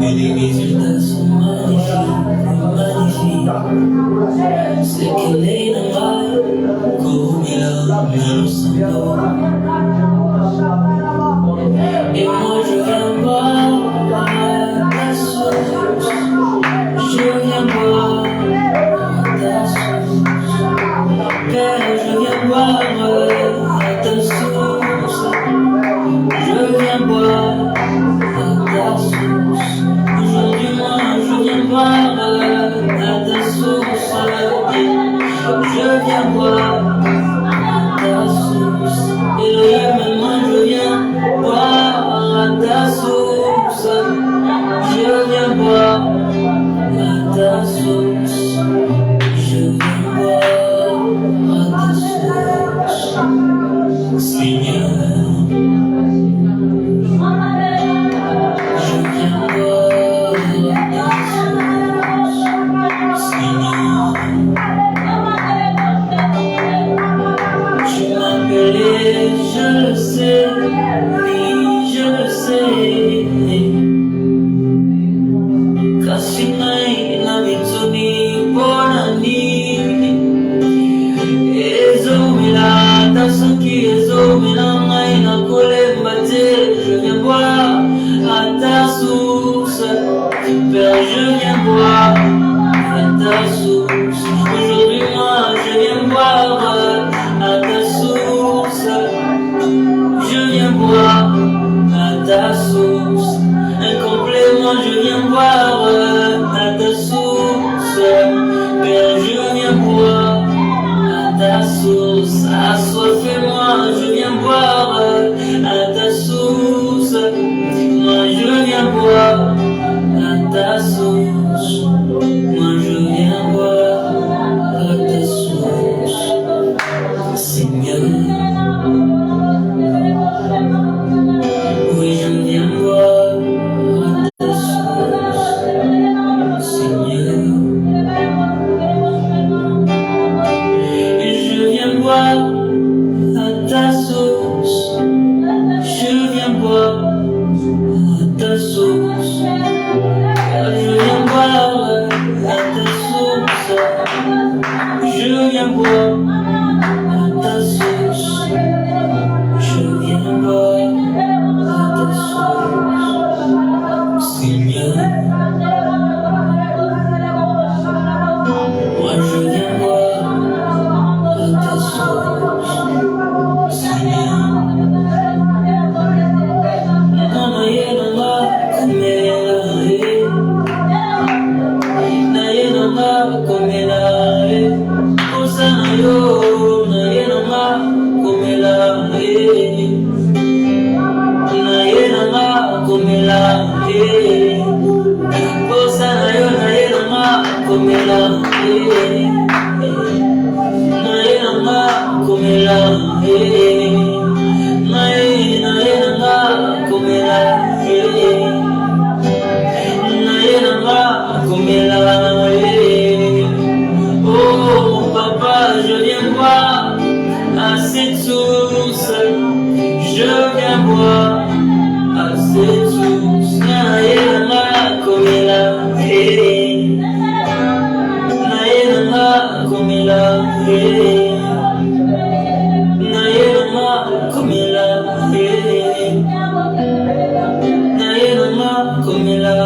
Et les résultats sont magnifiques. C'est qu'elle est normale, comme elle a le sang. Et moi je viens boire ta sauce. Je viens boire ta sauce. Père, je viens boire ta sauce. Je viens boire ta sauce. Aujourd'hui moi je viens boire ta sauce. Je viens boire ta sauce. Elohim, moi je viens boire ta sauce. Je viens boire ta sauce. Je viens boire ta sauce. Seigneur, je viens boire ta sauce. Seigneur, tu m'appelais, je le sais, oui, je le sais. Kasinai na mitsuni bonani. Ezomela tasanki, ezomela ngai na kolemba te. Je viens boire à ta source. Père, je viens boire à ta source. Aujourd'hui moi je viens boire à ta source. Je viens boire à ta source. Un complément, je viens boire à ta source. Père, je viens boire à ta source. Assoiffez-moi, je viens boire à ta source. Moi, je viens boire à ta source. Moi, je viens boire à ta source. Seigneur, oui, je viens boire à ta source. Seigneur, et je viens boire à ta source. Je viens boire à ta source. Je viens boire à ta source. Je viens boire à ta source. Je viens boire à ta source. Seigneur, moi je viens boire à ta source. Seigneur, Nana yenanga komela na yenanga komela osana yo na yenanga komela na yenanga komela osana yo na yenanga komela na yenanga komela na yenanga komela na yenanga komela. Oh papa, je viens boire à cette source. Je viens boire à cette source. Na yenanga komela, na yenanga komela, na yenanga komela, na yenanga komela.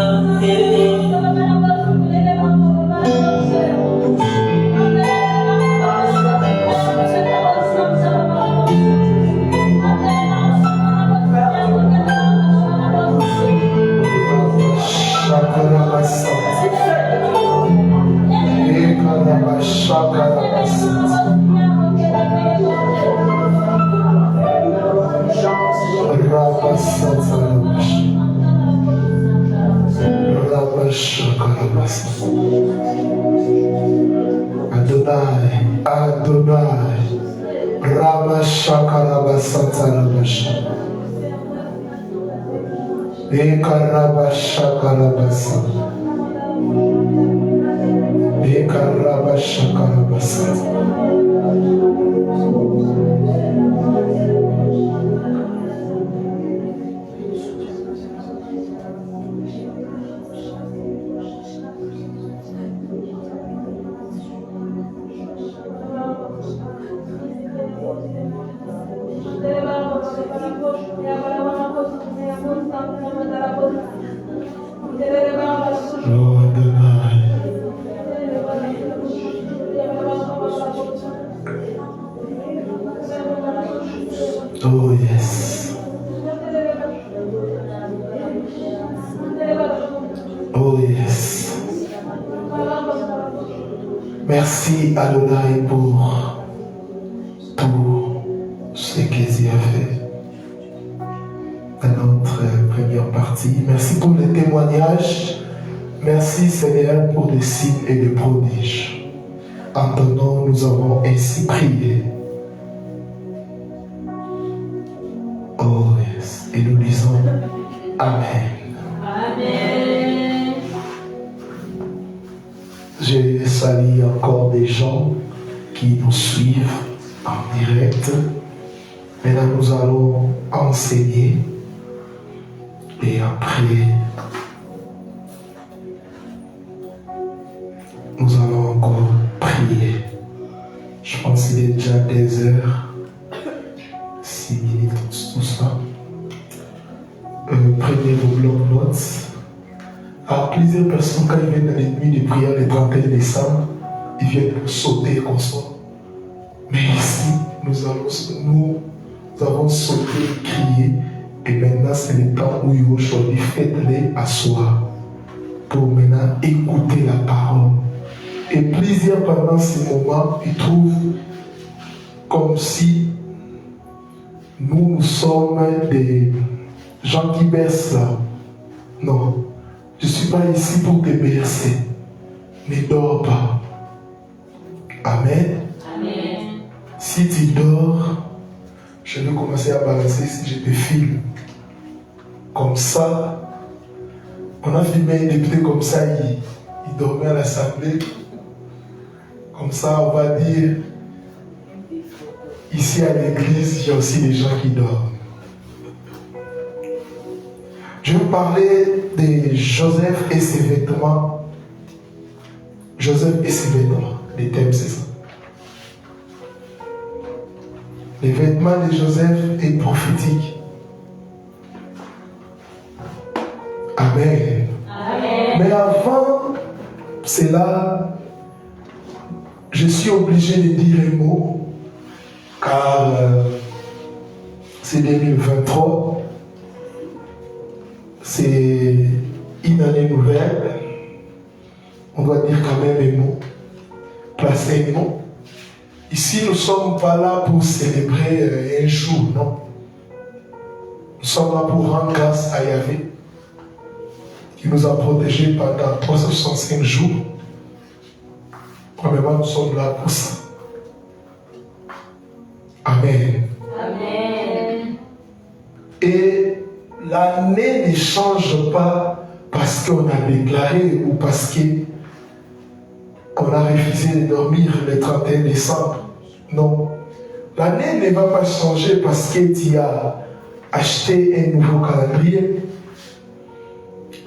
Adonai, Adonai, Rama Shakarabasatarabash. Ekarabashakarabasa. Ekarabashakarabasa. Oh yes. Oh yes. Merci Adonai pour tout ce que tu as fait dans notre première partie. Merci pour les témoignages. Merci Seigneur pour des signes et des prodiges. En ton nom, nous avons ainsi prié. Oh yes. Et nous disons Amen. Amen. Je salue encore des gens qui nous suivent en direct. Maintenant, nous allons enseigner et après, nous allons encore prier. Je pense qu'il est déjà 2 heures, 6 minutes, tout ça. Prenez vos blocs-notes. Alors, plusieurs personnes, quand ils viennent dans les nuits de prière le 31 décembre, ils viennent pour sauter comme ça. Mais ici, nous avons sauté, crié, et maintenant c'est le temps où aujourd'hui faites-les asseoir pour maintenant écouter la parole. Et plusieurs pendant ces moments, ils trouvent comme si nous sommes des gens qui baissent là. Non, je ne suis pas ici pour te bercer. Ne dors pas. Amen. Amen. Si tu dors, je vais commencer à balancer si je te filme. Comme ça, on a filmé un député comme ça, il dormait à l'Assemblée. Comme ça, on va dire, ici à l'église, il y a aussi des gens qui dorment. Je vais parler de Joseph et ses vêtements. Joseph et ses vêtements. Le thème, c'est ça. Les vêtements de Joseph est prophétique. Amen. Amen. Mais avant cela, je suis obligé de dire un mot, car c'est 2023. C'est une année nouvelle. On doit dire quand même un mot. Placer un mot. Ici, nous ne sommes pas là pour célébrer un jour, non. Nous sommes là pour rendre grâce à Yahvé, qui nous a protégés pendant 365 jours. Premièrement, nous sommes là pour ça. Amen. Amen. Et l'année ne change pas parce qu'on a déclaré ou parce qu'on a refusé de dormir le 31 décembre. Non. L'année ne va pas changer parce que tu as acheté un nouveau calendrier.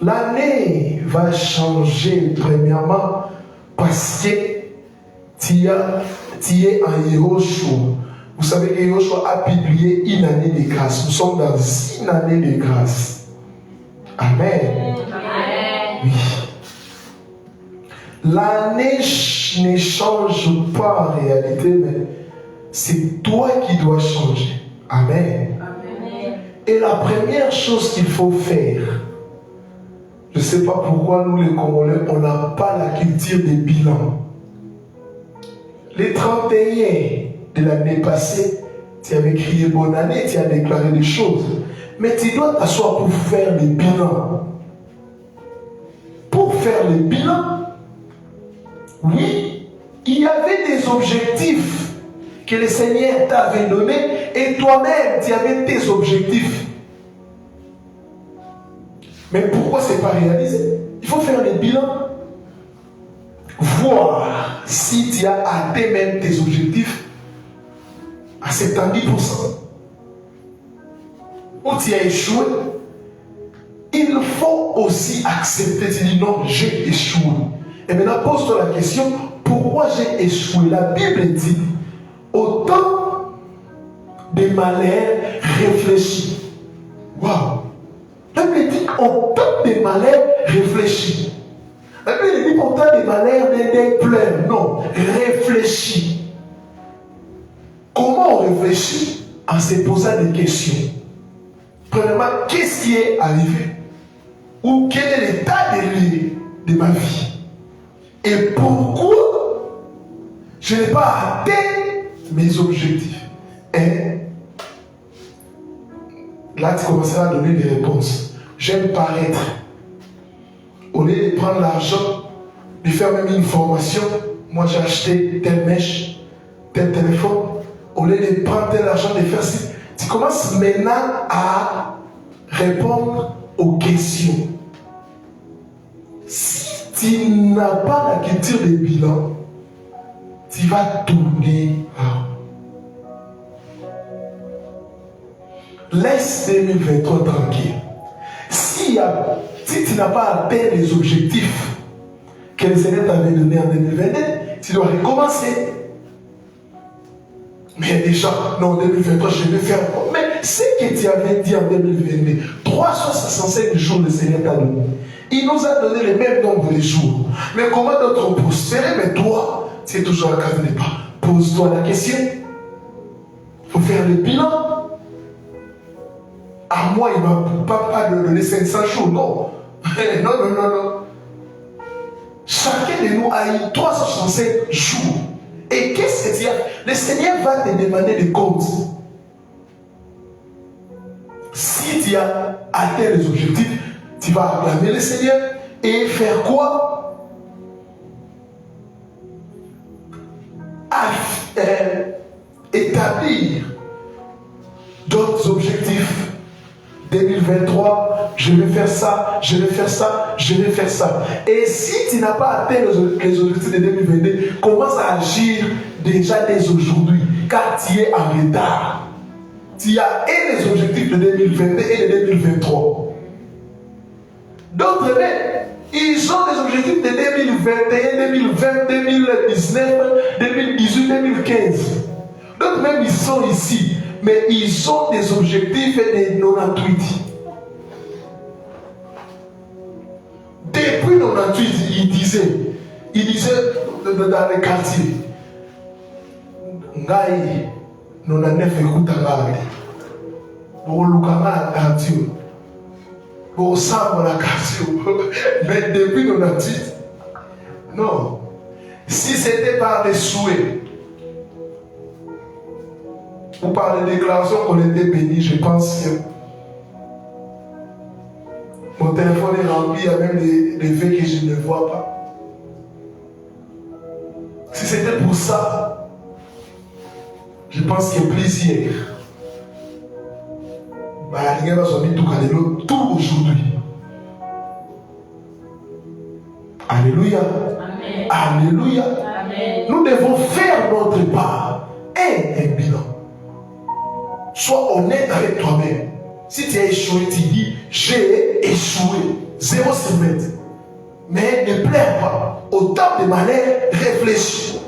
L'année va changer premièrement parce que tu es en Yehoshua. Vous savez que Yehoshua a publié une année de grâce. Nous sommes dans une année de grâce. Amen. Amen. Oui. L'année ne change pas en réalité, mais c'est toi qui dois changer. Amen. Amen. Et la première chose qu'il faut faire, je ne sais pas pourquoi nous les Congolais, on n'a pas la culture des bilans. Les 31 de l'année passée, tu avais crié bonne année, tu as déclaré des choses. Mais tu dois t'asseoir pour faire le bilan. Pour faire le bilan, oui, il y avait des objectifs que le Seigneur t'avait donnés et toi-même, tu avais tes objectifs. Mais pourquoi ce n'est pas réalisé? Il faut faire des bilans. Voir si tu as atteint même tes objectifs à 70%. Ou tu as échoué. Il faut aussi accepter. Tu dis non, j'ai échoué. Et maintenant, pose-toi la question, pourquoi j'ai échoué? La Bible dit, autant de malheurs réfléchis. Waouh! La Bible dit, autant de malheurs réfléchis. La Bible dit, autant de malheurs ne pleure. Non, réfléchis. Comment on réfléchit? En se posant des questions. Premièrement, qu'est-ce qui est arrivé? Ou quel est l'état de ma vie? Et pourquoi je n'ai pas atteint mes objectifs? Et là, tu commenceras à donner des réponses. J'aime paraître. Au lieu de prendre l'argent, de faire même une formation, moi j'ai acheté telle mèche, tel téléphone. Au lieu de prendre tel argent, de faire ci, tu commences maintenant à répondre aux questions. Si tu n'as pas la culture des bilans, tu vas tourner. Laisse 2023 tranquille. Si tu n'as pas atteint les objectifs que le Seigneur t'avait donnés en 2022, tu dois recommencer. Mais il y a des gens, non, en 2023, je vais faire. Mais ce que tu avais dit en 2022, 365 jours, le Seigneur t'a donné. Il nous a donné le même nombre de jours. Mais comment d'autres ont prospéré? Mais toi, tu es toujours à la case de départ. Pose-toi la question. Il faut faire le bilan. À moi, il ne m'a pas donné 500 jours. Non. Non. Chacun de nous a eu 365 jours. Et qu'est-ce que tu as? Le Seigneur va te demander des comptes. Si tu as atteint les objectifs, tu vas acclamer le Seigneur et faire quoi? Établir d'autres objectifs. 2023, je vais faire ça, je vais faire ça, je vais faire ça. Et si tu n'as pas atteint les objectifs de 2022, commence à agir déjà dès aujourd'hui, car tu es en retard. Tu as les objectifs de 2022 et de 2023. D'autres même, ils ont des objectifs de 2021, 2020, 2019, 2018, 2015. D'autres même, ils sont ici. Mais ils ont des objectifs de 98. Depuis 98, ils disaient dans les quartiers, Ngai, 99 écoute à pour Lukama quartier, pour Sam la quartier. Mais depuis 98, non. Si c'était par des souhaits, ou par les déclarations qu'on était bénis, je pense que mon téléphone est rempli, il y a même des vœux que je ne vois pas. Si c'était pour ça, je pense que plaisir. Rien va se mettre tout aujourd'hui. Alléluia. Amen. Alléluia. Amen. Nous devons faire notre part et un bilan. Sois honnête avec toi-même. Si tu as échoué, tu dis j'ai échoué. 0 sur 20. Mais ne pleure pas. Autant de malheurs, réfléchis.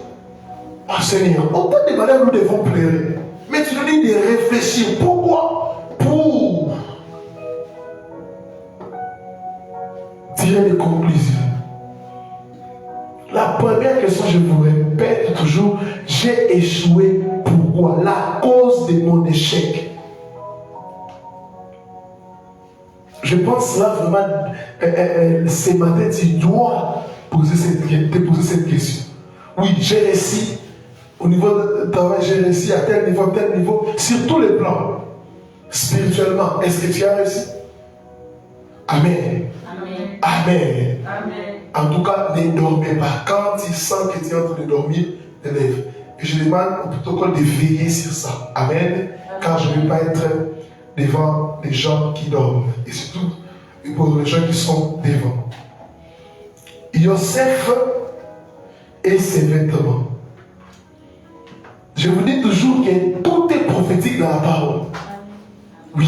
Oh Seigneur, autant de malheurs nous devons pleurer. Mais tu nous dis de réfléchir. Pourquoi? Pour tirer des conclusions. La première question, je vous répète toujours, j'ai échoué. Pourquoi? La cause de mon échec. Je pense là vraiment, ce matin, tu dois te poser cette question. Oui, j'ai réussi. Au niveau de travail, j'ai réussi à tel niveau, sur tous les plans. Spirituellement, est-ce que tu as réussi? Amen. Amen. Amen. Amen. En tout cas, ne dormez pas. Quand tu sens que tu es en train de dormir, lève. Et je demande au protocole de veiller sur ça. Amen. Car je ne vais pas être devant des gens qui dorment. Et surtout, et pour les gens qui sont devant. Joseph et ses vêtements. Je vous dis toujours que tout est prophétique dans la parole. Oui,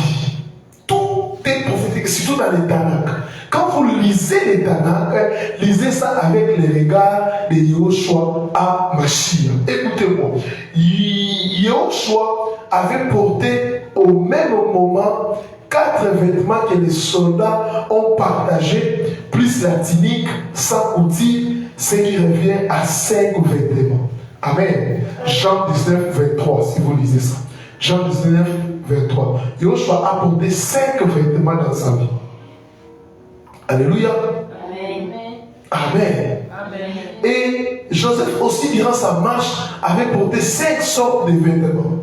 tout est prophétique, surtout dans les Tanakh. Quand vous lisez les Tanakh, lisez ça avec les regards de Yahushua à Mashiach. Écoutez-moi, Yahushua avait porté au même moment 4 vêtements que les soldats ont partagés, plus la tunique, sans outil, ce qui revient à 5 vêtements. Amen. Jean 19, 23, si vous lisez ça. Jean 19, 23. Yahushua a porté 5 vêtements dans sa vie. Alléluia. Amen. Amen. Amen. Et Joseph aussi, durant sa marche, avait porté 5 sortes de vêtements.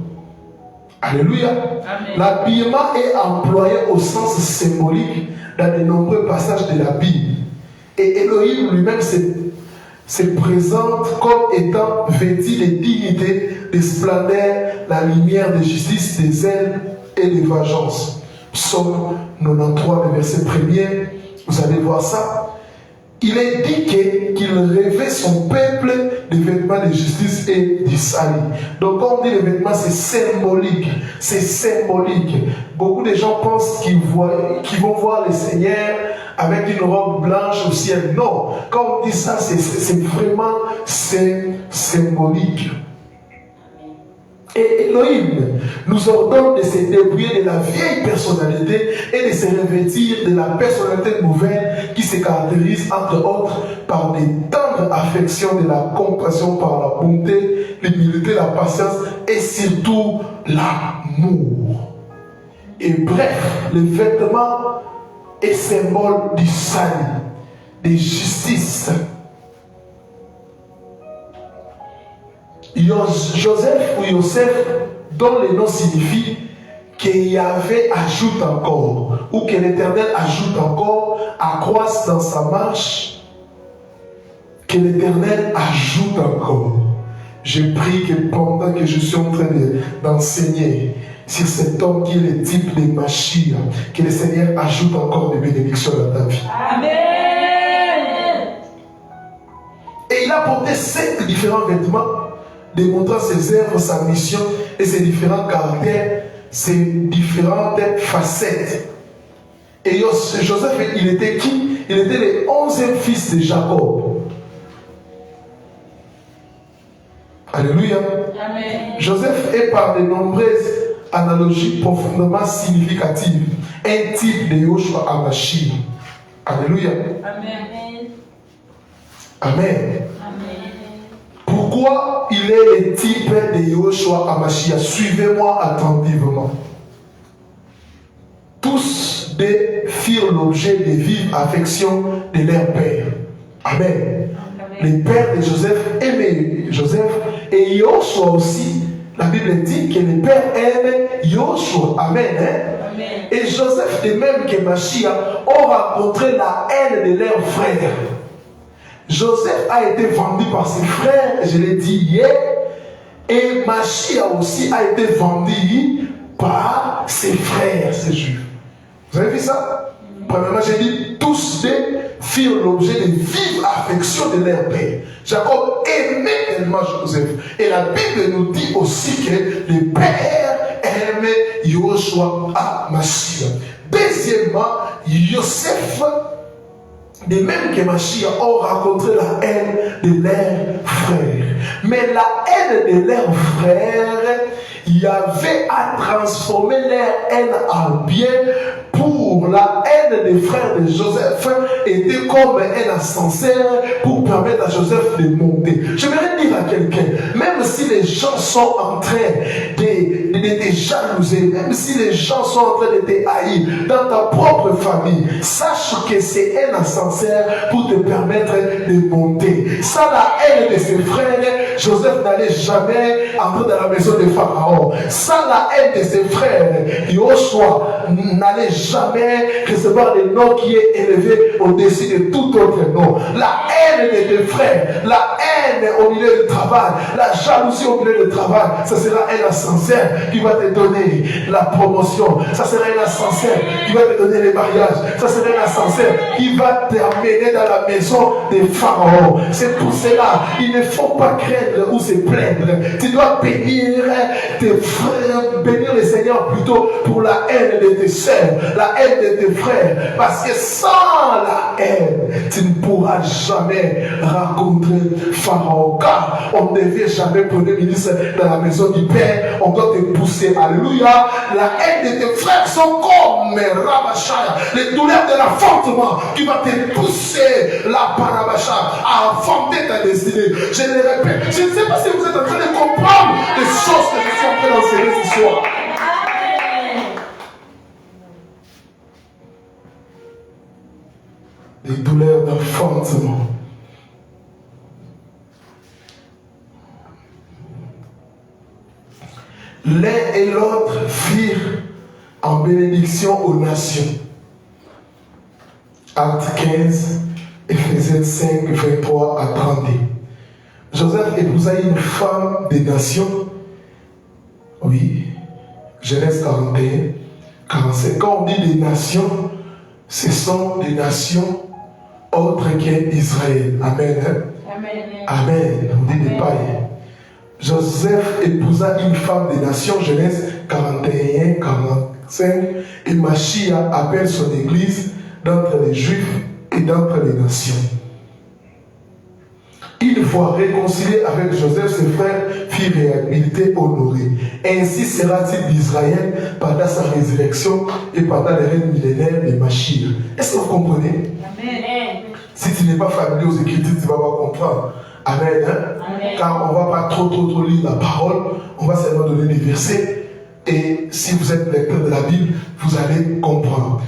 Alléluia. Amen. L'habillement est employé au sens symbolique dans de nombreux passages de la Bible. Et Elohim lui-même se présente comme étant vêtu de dignité, de splendeur, la lumière de justice, des ailes et de vengeance. Psaume 93, le verset 1er, vous allez voir ça. Il est dit qu'il revêt son peuple de vêtements de justice et du salut. Donc quand on dit les vêtements, c'est symbolique. C'est symbolique. Beaucoup de gens pensent qu'ils vont voir le Seigneur avec une robe blanche au ciel. Non. Quand on dit ça, c'est vraiment symbolique. Et Elohim nous ordonne de se débrouiller de la vieille personnalité et de se revêtir de la personnalité nouvelle qui se caractérise entre autres par des tendres affections, de la compassion, par la bonté, l'humilité, la patience et surtout l'amour. Et bref, le vêtement est symbole du salut, de justice. Joseph ou Yosef, dont le nom signifie que Yahvé ajoute encore, ou que l'Éternel ajoute encore, accroisse dans sa marche, que l'Éternel ajoute encore. Je prie que pendant que je suis en train d'enseigner sur cet homme qui est le type de Mashiach, que le Seigneur ajoute encore des bénédictions dans ta vie. Amen. Et il a porté 5 différents vêtements, démontrant ses œuvres, sa mission et ses différents caractères, ses différentes facettes. Et Joseph, il était qui? Il était le 11e fils de Jacob. Alléluia. Amen. Joseph est par de nombreuses analogies profondément significatives un type de Yahushua HaMashiach. Alléluia. Amen. Amen. Pourquoi il est le type de Yahushua HaMashiach? Suivez-moi attentivement. Tous deux firent l'objet de vives affections de leur père. Amen. Le père de Joseph aimait Joseph et Yahushua aussi. La Bible dit que le père aime Yahushua. Amen. Amen. Et Joseph, de même que Mashiach, ont rencontré la haine de leurs frères. Joseph a été vendu par ses frères, je l'ai dit hier, et Mashiach aussi a été vendu par ses frères, ces juifs. Vous avez vu ça? Premièrement, j'ai dit, tous deux firent l'objet de vives affections de leur père. Jacob aimait tellement Joseph. Et la Bible nous dit aussi que le père aimait Yahushua HaMashiach. Deuxièmement, Joseph, de même que Mashiach, ont rencontré la haine de leurs frères. Mais la haine de leurs frères, il y avait à transformer leur haine en bien. Pour la haine des frères de Joseph était comme un ascenseur pour permettre à Joseph de monter. J'aimerais dire à quelqu'un, même si les gens sont en train de te jalouser, même si les gens sont en train de te haïr dans ta propre famille, sache que c'est un ascenseur pour te permettre de monter. Sans la haine de ses frères, Joseph n'allait jamais entrer dans la maison de Pharaon. Sans la haine de ses frères, Yahushua n'allait jamais recevoir le nom qui est élevé au-dessus de tout autre nom. La haine de tes frères, la haine au milieu du travail, la jalousie au milieu du travail, ce sera un ascenseur qui va te donner la promotion. Ça sera un ascenseur qui va te donner les mariages. Ça sera un ascenseur qui va t'amener dans la maison des pharaons. C'est pour cela, il ne faut pas craindre ou se plaindre. Tu dois bénir tes frères, bénir le Seigneur plutôt pour la haine de tes soeurs, la haine de tes frères. Parce que sans la haine, tu ne pourras jamais rencontrer Pharaon. Car on ne devient jamais premier ministre dans la maison du Père. On doit te pousser. Alléluia. La haine de tes frères sont comme Rabachaya, les douleurs de l'enfantement qui va te pousser la Parabachaya à enfanter ta destinée. Je le répète, je ne sais pas si vous êtes en train de comprendre les choses que je suis en train d'enseigner ce soir. Les douleurs d'enfantement. L'un et l'autre firent en bénédiction aux nations. Acte 15, Éphésiens 5, 23 à 32. Joseph épousa une femme des nations. Oui, Genèse 41, 45. Quand on dit des nations, ce sont des nations autres qu'Israël. Amen. Amen. Amen. On dit des païens. Joseph épousa une femme des nations, Genèse 41, 45, et Machia appelle son église d'entre les Juifs et d'entre les nations. Une fois réconcilié avec Joseph, ses frères firent réhabilité honorée. Ainsi sera-t-il d'Israël pendant sa résurrection et pendant les règnes millénaires de Machia. Est-ce que vous comprenez? Amen. Si tu n'es pas familier aux Écritures, tu ne vas pas comprendre. Amen. Amen. Car on ne va pas trop lire la parole, on va seulement donner des versets. Et si vous êtes lecteur de la Bible, vous allez comprendre.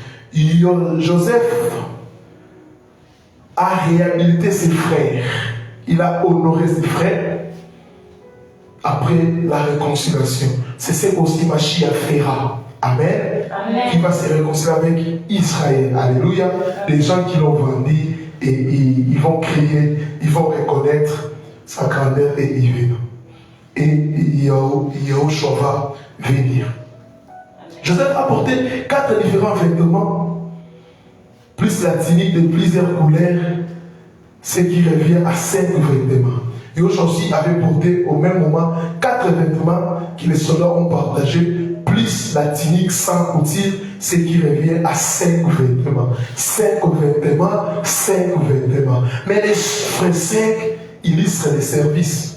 Joseph a réhabilité ses frères. Il a honoré ses frères après la réconciliation. C'est ce qu'aussi Machia fera. Amen. Amen. Qui va se réconcilier avec Israël. Alléluia. Les gens qui l'ont vendu, et ils vont crier, ils vont reconnaître sa grandeur et il vient. Et Yahushua va venir. Joseph a porté 4 différents vêtements, plus la tunique de plusieurs couleurs, ce qui revient à 5 vêtements. Yahushua aussi avait porté au même moment 4 vêtements que les soldats ont partagés, plus la tunique sans couture, ce qui revient à 5 vêtements. 5 vêtements, 5 vêtements. Mais les chiffres 5 illustrent les services,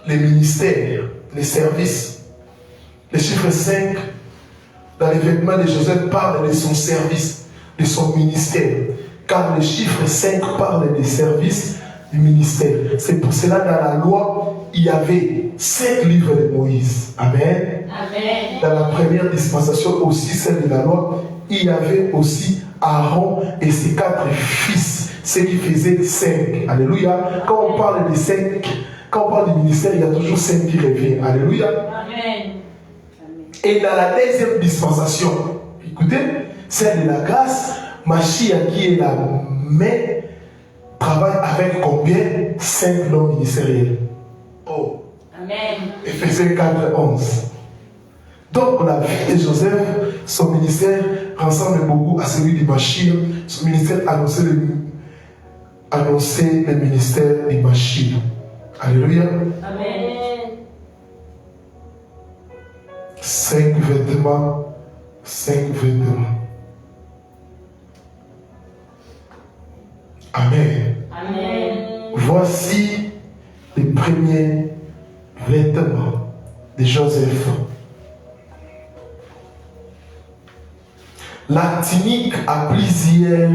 les ministères, les services. Les chiffres 5 dans les vêtements de Joseph parlent de son service, de son ministère. Car le chiffre 5 parle des services du ministère. C'est pour cela dans la loi, il y avait 5 livres de Moïse. Amen. Amen. Dans la première dispensation aussi, celle de la loi, il y avait aussi Aaron et ses 4 fils, ce qui faisait 5. Alléluia. Quand on parle des 5, quand on parle du ministère, il y a toujours 5 qui reviennent. Alléluia. Amen. Et dans la deuxième dispensation, écoutez, celle de la grâce, Machia qui est la main, travaille avec combien? 5 noms ministériels. Oh. Amen. Éphésiens 4, 11. Donc la vie de Joseph, son ministère ressemble beaucoup à celui de Machia. Son ministère annonçait le ministère de Machia. Alléluia. Amen. 5 vêtements, 5 vêtements. Amen. Amen. Voici les premiers vêtements de Joseph. La tunique a plusieurs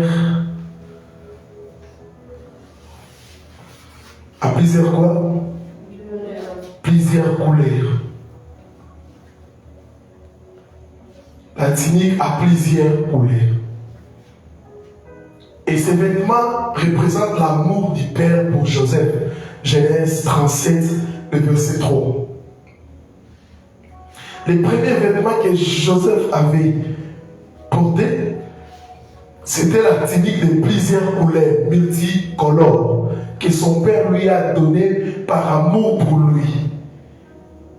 quoi? Plusieurs couleurs. La tunique a plusieurs couleurs. Et ces vêtements représentent l'amour du Père pour Joseph. Genèse 37, le verset 3. Les premiers vêtements que Joseph avait portés, c'était la tunique de plusieurs couleurs, multicolores, que son Père lui a donné par amour pour lui.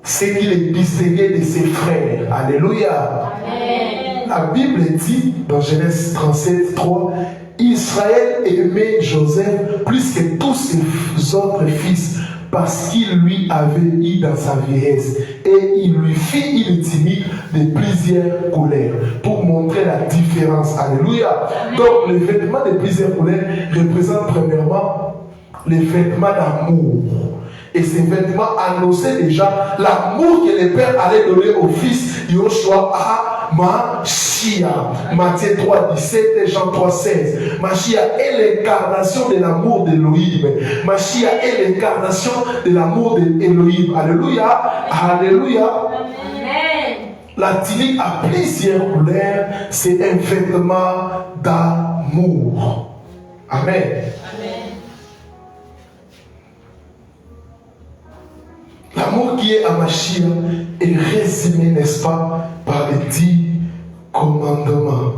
C'est qu'il est distingué de ses frères. Alléluia. Amen. La Bible dit dans Genèse 37, 3, Israël aimait Joseph plus que tous ses autres fils parce qu'il lui avait eu dans sa vieillesse et il lui fit une tunique de plusieurs couleurs pour montrer la différence. Alléluia. Donc les vêtements de plusieurs couleurs représentent premièrement les vêtements d'amour. Et ces vêtements annonçaient déjà l'amour que le Père allait donner au fils Yoshua à Mashiach. Matthieu 3, 17 et Jean 3, 16. Mashiach est l'incarnation de l'amour d'Élohim. Mashiach est l'incarnation de l'amour d'Élohim. Alléluia. Alléluia. Amen. La tunique à plusieurs couleurs, c'est un vêtement d'amour. Amen. L'amour qui est à Mashiach est résumé, n'est-ce pas, par les 10 commandements.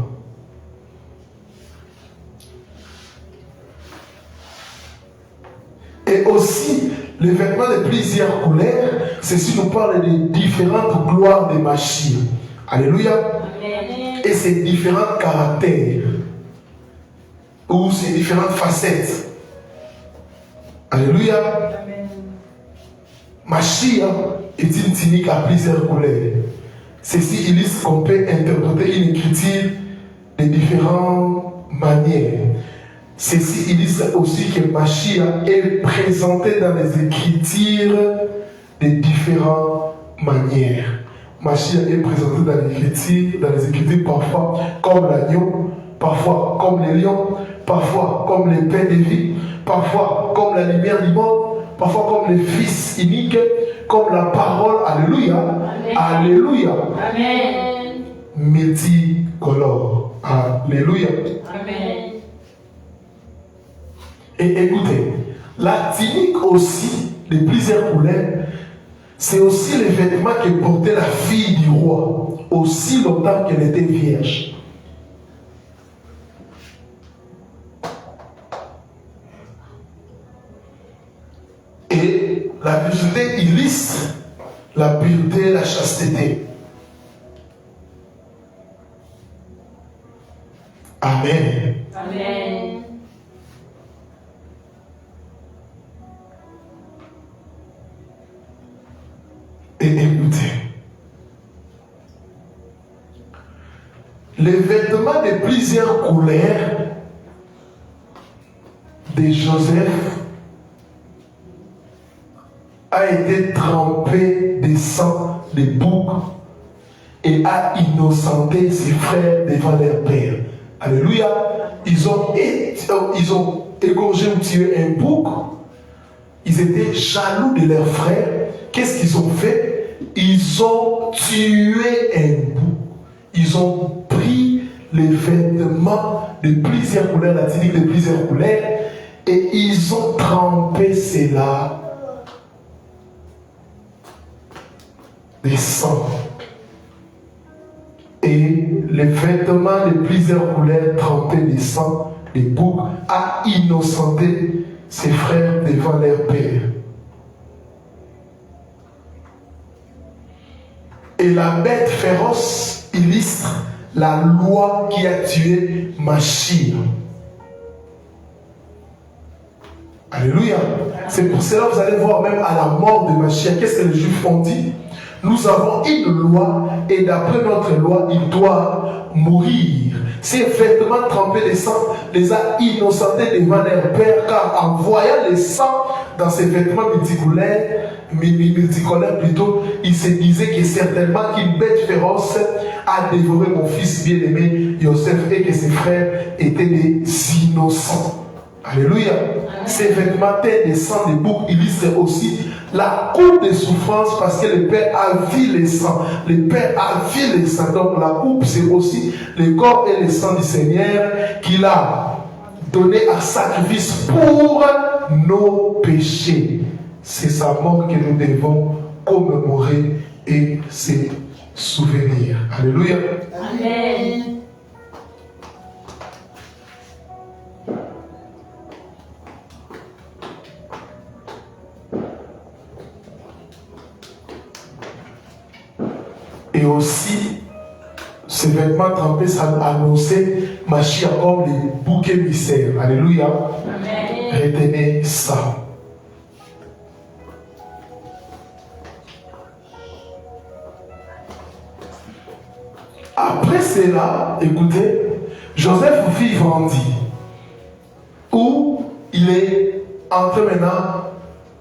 Et aussi, les vêtements de plusieurs couleurs, c'est si nous parlons des différentes gloires de Mashiach. Alléluia. Amen. Et ses différents caractères, ou ses différentes facettes. Alléluia. Mashiach est une tunique à plusieurs couleurs. Ceci illustre qu'on peut interpréter une écriture de différentes manières. Ceci illustre aussi que Mashiach est présenté dans les écritures de différentes manières. Mashiach est présenté dans les écritures parfois comme l'agneau, parfois comme le lion, parfois comme le pain de vie, parfois comme la lumière du monde, parfois comme le Fils unique, comme la parole. Alléluia. Amen. Alléluia. Amen. Multicolore. Alléluia. Amen. Et écoutez, la tunique aussi, de plusieurs couleurs, c'est aussi les vêtements que portait la fille du roi, aussi longtemps qu'elle était vierge. Et la virginité illustre la pureté, la chasteté. Amen. Amen. Et écoutez, les vêtements de plusieurs couleurs de Joseph a été trempé de sang de bouc et a innocenté ses frères devant leur père. Alléluia. Ils ont égorgé ou tué un bouc. Ils étaient jaloux de leurs frères. Qu'est-ce qu'ils ont fait? Ils ont tué un bouc. Ils ont pris les vêtements de plusieurs couleurs, la tunique de plusieurs couleurs, et ils ont trempé cela de sang. Et les vêtements de plusieurs couleurs trempés de sang de bouc a innocenté ses frères devant leur père. Et la bête féroce illustre la loi qui a tué Mashiach. Alléluia. C'est pour cela que vous allez voir même à la mort de Mashiach, qu'est-ce que les Juifs ont dit? Nous avons une loi et d'après notre loi, il doit mourir. Ces vêtements trempés de sang les a innocentés devant leur père, car en voyant le sang dans ces vêtements multicolores plutôt, il se disait que certainement qu'une bête féroce a dévoré mon fils bien-aimé Joseph et que ses frères étaient des innocents. Alléluia. Ces vêtements tels de sang de bouc illustrent aussi la coupe de souffrance parce que le Père a vu le sang. Le Père a vu le sang. Donc la coupe, c'est aussi le corps et le sang du Seigneur qu'il a donné à sacrifice pour nos péchés. C'est sa mort que nous devons commémorer et se souvenir. Alléluia. Amen. Et aussi, ces vêtements trempés, ça annonçait Mashiach comme les boucs émissaires. Alléluia. Amen. Retenez ça. Après cela, écoutez, Joseph grandit, où il est entré maintenant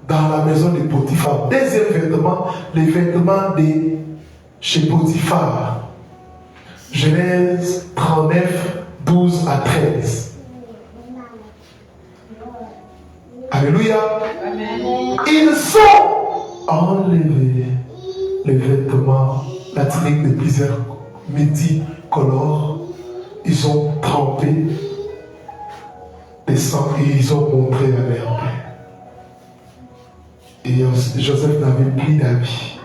dans la maison de Potiphar. Deuxième vêtement, les vêtements de chez Potiphar. Genèse 39, 12 à 13. Alléluia. Amen. Ils ont enlevé les vêtements, la tunique de plusieurs multicolores. Ils ont trempé des sangs et ils ont montré à leur père. Et Joseph n'avait plus d'habits.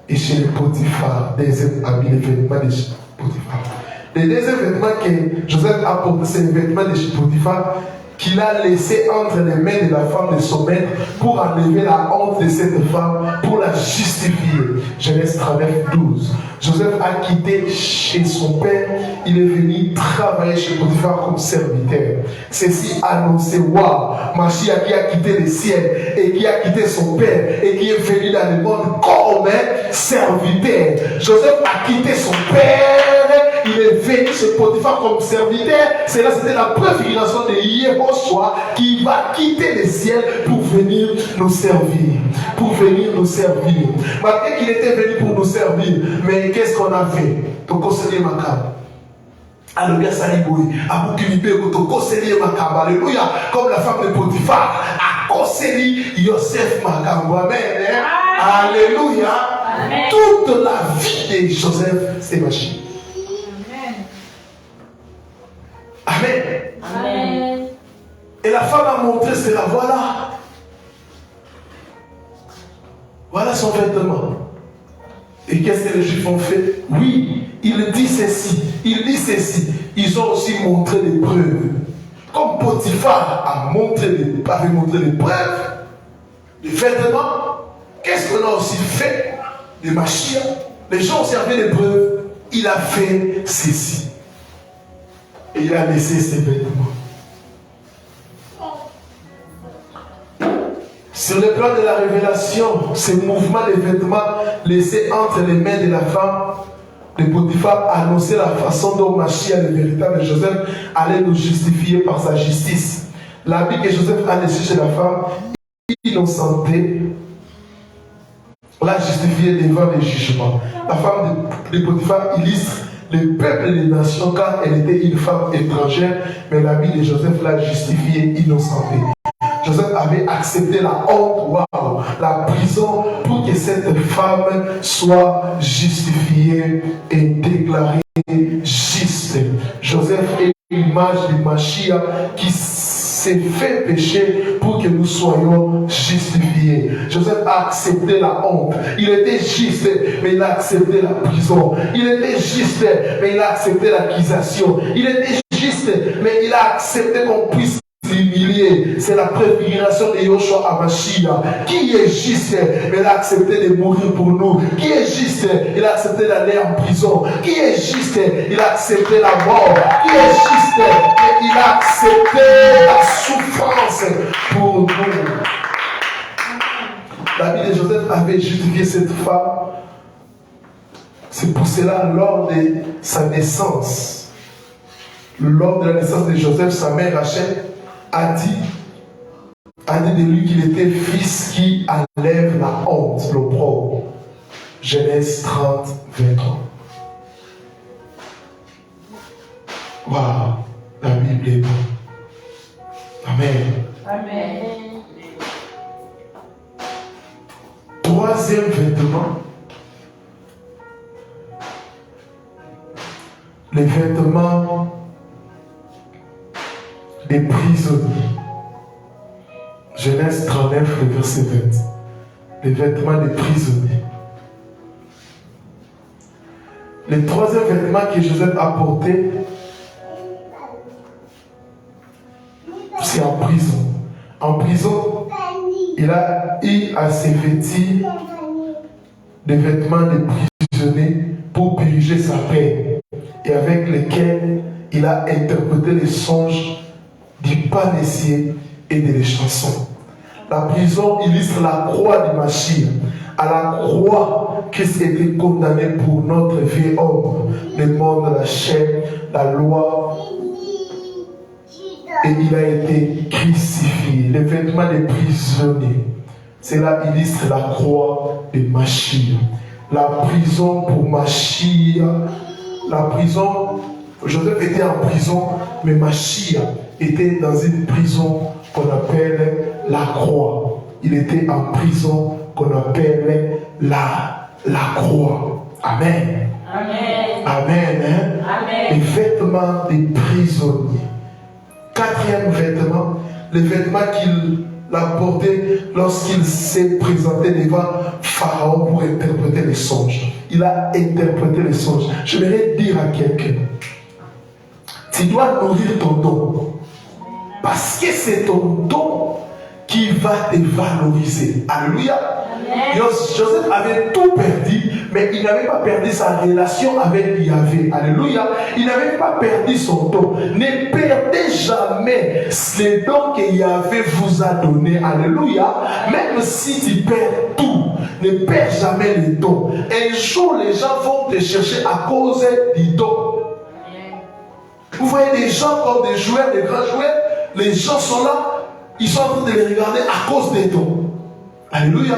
Et chez les Potiphar, deuxième habit, les vêtements de chez Potiphar. Les deuxièmes vêtements que Joseph a portés, c'est les vêtements de chez Potiphar qu'il a laissé entre les mains de la femme de son maître pour enlever la honte de cette femme, pour la justifier. Genèse 39, 12. Joseph a quitté chez son père, il est venu travailler chez Potiphar comme serviteur. Ceci annonçait, waouh, Mashiach qui a quitté le ciel et qui a quitté son père et qui est venu dans le monde comme serviteur. Joseph a quitté son père, il est venu chez Potiphar comme serviteur. Cela c'était la préfiguration de Yehoshua qui va quitter le ciel pour venir nous servir. Pour venir nous servir. Malgré qu'il était venu pour nous servir, mais qu'est-ce qu'on a fait? Ton conseiller macabre. Alléluia, Saliboui. Aboukinibé, ton conseiller macabre. Alléluia. Comme la femme de Potiphar a conseillé Yosef macabre. Amen. Alléluia. Amen. Toute la vie de Joseph, c'est Mashiach. Amen. Amen. Et la femme a montré cela. Voilà. Voilà son vêtement. Et qu'est-ce que les Juifs ont fait? Oui, il dit ceci, il dit ceci. Ils ont aussi montré les preuves. Comme Potiphar avait montré les preuves, les vêtements, qu'est-ce qu'on a aussi fait? Les Mashiach. Les gens ont servi les preuves. Il a fait ceci. Et il a laissé ses vêtements. Sur le plan de la révélation, ce mouvement des vêtements laissés entre les mains de la femme de Potiphar annonçait la façon dont Mashiach, le véritable Joseph, allait nous justifier par sa justice. L'habit que Joseph a laissé chez la femme, innocenté, l'a justifié devant les jugements. La femme de Potiphar illustre le peuple et les nations car elle était une femme étrangère, mais l'habit de Joseph l'a justifié, innocenté. Joseph avait accepté la honte, wow, la prison, pour que cette femme soit justifiée et déclarée juste. Joseph est l'image de Mashiach qui s'est fait pécher pour que nous soyons justifiés. Joseph a accepté la honte. Il était juste, mais il a accepté la prison. Il était juste, mais il a accepté l'accusation. Il était juste, mais il a accepté qu'on puisse l'humilier. C'est la préfiguration de Yoshua à Mashiach. Qui est juste, mais il a accepté de mourir pour nous. Qui est juste, il a accepté d'aller en prison. Qui est juste, il a accepté la mort. Qui est juste, mais il a accepté la souffrance pour nous. La vie de Joseph avait justifié cette femme. C'est pour cela, lors de sa naissance, lors de la naissance de Joseph, sa mère Rachel a dit de lui qu'il était fils qui enlève la honte, l'opprobre. Genèse 30, 23. Waouh, la Bible est bonne. Amen. Amen. Troisième vêtement, les vêtements des prisonniers. Genèse 39, le verset 20. Les vêtements des prisonniers. Le troisième vêtement que Joseph a porté, c'est en prison. En prison, il a eu à se vêtir des vêtements des prisonniers pour puriger sa paix et avec lesquels il a interprété les songes du panessier et des chansons. La prison illustre la croix du Mashiach. À la croix, Christ était condamné pour notre vieil homme, le monde, la chair, la loi, et il a été crucifié. Les vêtements des prisonniers, cela illustre la croix de Mashiach. La prison pour Mashiach, la prison, Joseph était en prison, mais Mashiach était dans une prison qu'on appelle la croix. Il était en prison qu'on appelle la croix. Amen. Amen. Amen. Hein? Amen. Les vêtements des prisonniers. Quatrième vêtement, les vêtements qu'il a portés lorsqu'il s'est présenté devant Pharaon pour interpréter les songes. Il a interprété les songes. Je vais dire à quelqu'un, tu dois nourrir ton don. Parce que c'est ton don qui va te valoriser. Alléluia. Joseph avait tout perdu, mais il n'avait pas perdu sa relation avec Yahvé. Alléluia. Il n'avait pas perdu son don. Ne perdez jamais les dons que Yahvé vous a donnés. Alléluia. Même si tu perds tout, ne perds jamais les dons. Un jour, les gens vont te chercher à cause du don. Vous voyez des gens comme des joueurs, des grands joueurs, les gens sont là, ils sont en train de les regarder à cause des dons. Alléluia.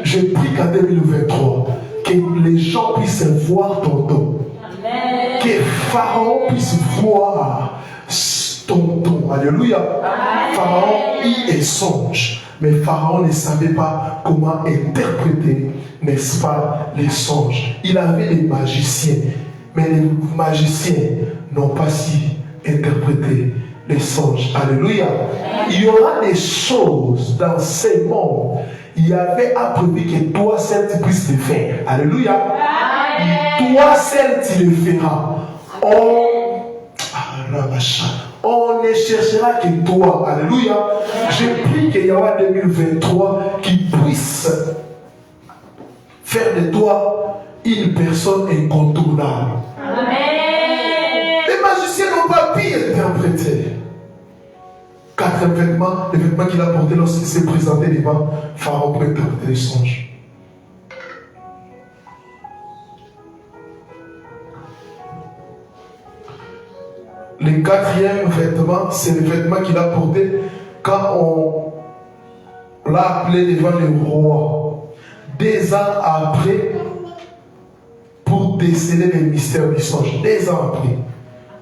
Je prie qu'en 2023, que les gens puissent voir ton don. Amen. Que Pharaon puisse voir ton don. Alléluia. Amen. Pharaon y songe. Mais Pharaon ne savait pas comment interpréter, n'est-ce pas, les songes. Il avait des magiciens. Mais les magiciens n'ont pas su interpréter les songes. Alléluia. Il y aura des choses dans ce monde. Yahvé a prévu que toi seul tu puisses le faire. Alléluia. Amen. Toi seul tu le feras. On ne cherchera que toi. Alléluia. Je prie qu'il y aura 2023 qui puisse faire de toi une personne incontournable. Amen. Les magiciens n'ont pas pu interpréter. Quatrième vêtement, le vêtement qu'il a porté lorsqu'il s'est présenté devant Pharaon pour interpréter les songes. Le quatrième vêtement, c'est le vêtement qu'il a porté quand on l'a appelé devant le roi. 2 ans après, pour déceler les mystères du songe. 2 ans après.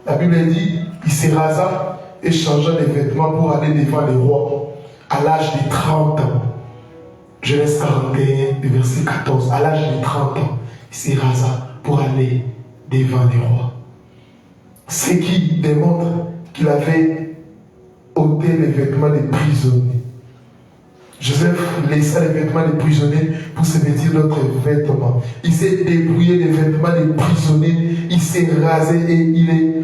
La Bible dit, il se rasa et changea les vêtements pour aller devant le roi à l'âge de 30 ans. Genèse 41, verset 14. À l'âge de 30 ans, il se rasa pour aller devant le roi. Ce qui démontre qu'il avait ôté les vêtements des prisonniers. Joseph laissa les vêtements des prisonniers pour se vêtir d'autres vêtements. Il s'est débrouillé les vêtements des prisonniers, il s'est rasé et il est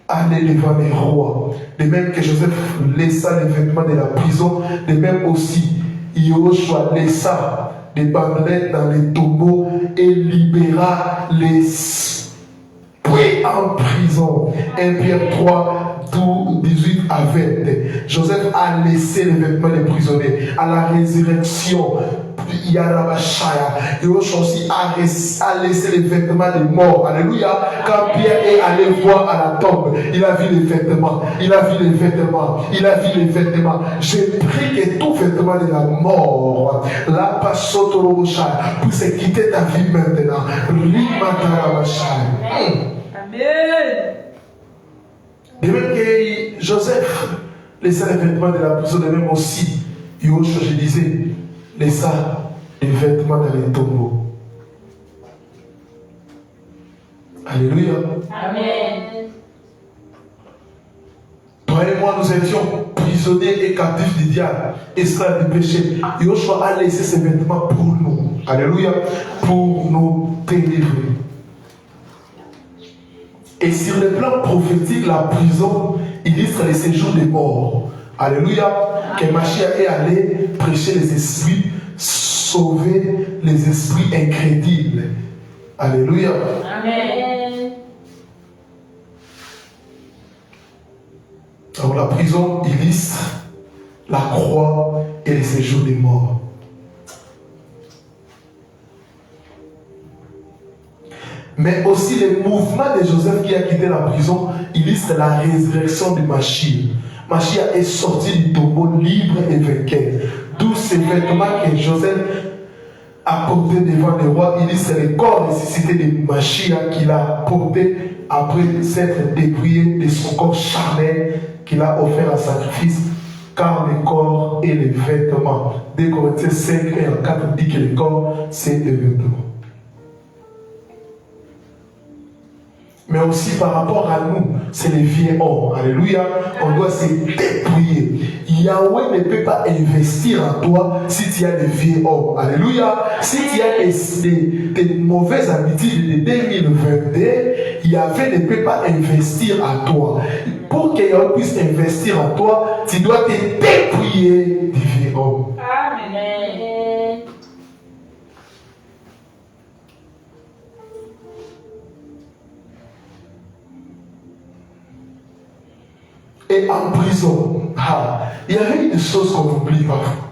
allé devant les rois. De même que Joseph laissa les vêtements de la prison, de même aussi Yoshua laissa des bandelettes dans les tombeaux et libéra les puis en prison. 1 Pierre 3, 18 à 20. Joseph a laissé les vêtements des prisonniers. À la résurrection, Yoshua aussi a laissé les vêtements des morts. Alléluia. Quand Pierre est allé voir à la tombe, il a vu les vêtements. Il a vu les vêtements. Il a vu les vêtements. J'ai pris que tout vêtement de la mort, la pasotorobocha, puisse quitter ta vie maintenant. Amen. De même que Joseph laissa les vêtements de la prison, de même aussi, Yoshua, je disais, laissa les vêtements dans les tombeaux. Alléluia. Amen. Toi et moi, nous étions prisonniers et captifs du diable, esclaves du péché. Yoshua a laissé ses vêtements pour nous. Alléluia. Pour nous délivrer. Et sur le plan prophétique, la prison illustre les séjours des morts. Alléluia. Que Mashiach est allé prêcher les esprits, sauver les esprits incrédules. Alléluia. Amen. Alors la prison illustre la croix et le séjour des morts. Mais aussi les mouvements de Joseph qui a quitté la prison illustrent la résurrection de Machia. Machia est sorti du tombeau libre et vainqueur. D'où ces vêtements que Joseph a portés devant le roi illustrent le corps ressuscité de Machia qu'il a porté après s'être dépouillé de son corps charnel qu'il a offert en sacrifice, car le corps et les vêtements. 2 Corinthiens 5 et 4 dit que le corps c'est les vêtements. Mais aussi par rapport à nous, c'est les vieux hommes. Alléluia. On doit se dépouiller. Yahweh ne peut pas investir en toi si tu as des vieux hommes. Alléluia. Si tu as des mauvaises habitudes de 2022, Yahweh ne peut pas investir en toi. Pour que Yahweh puisse investir en toi, tu dois te dépouiller des vieux hommes. Amen. Et en prison, il y avait des choses qu'on oublie parfois.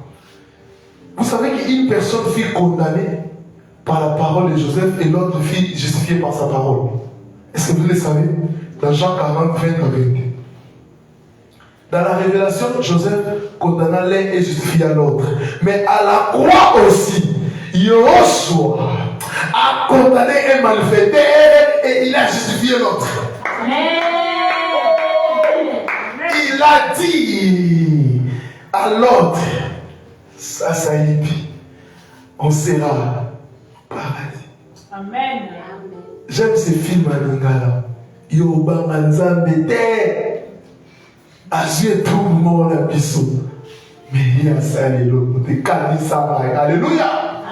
Vous savez qu'une personne fut condamnée par la parole de Joseph et l'autre fut justifiée par sa parole. Est-ce que vous le savez? Dans Jean 40, 20 à 22. Dans la révélation, Joseph condamna l'un et justifia l'autre. Mais à la croix aussi, Yoshua a condamné un malfaiteur et il a justifié l'autre. Il a dit à l'autre, ça y est, on sera au paradis. Amen. J'aime ce film à Lingala. Yoba Manzambe te agit tout le monde à Bissou. Mais il y a ça, alléluia.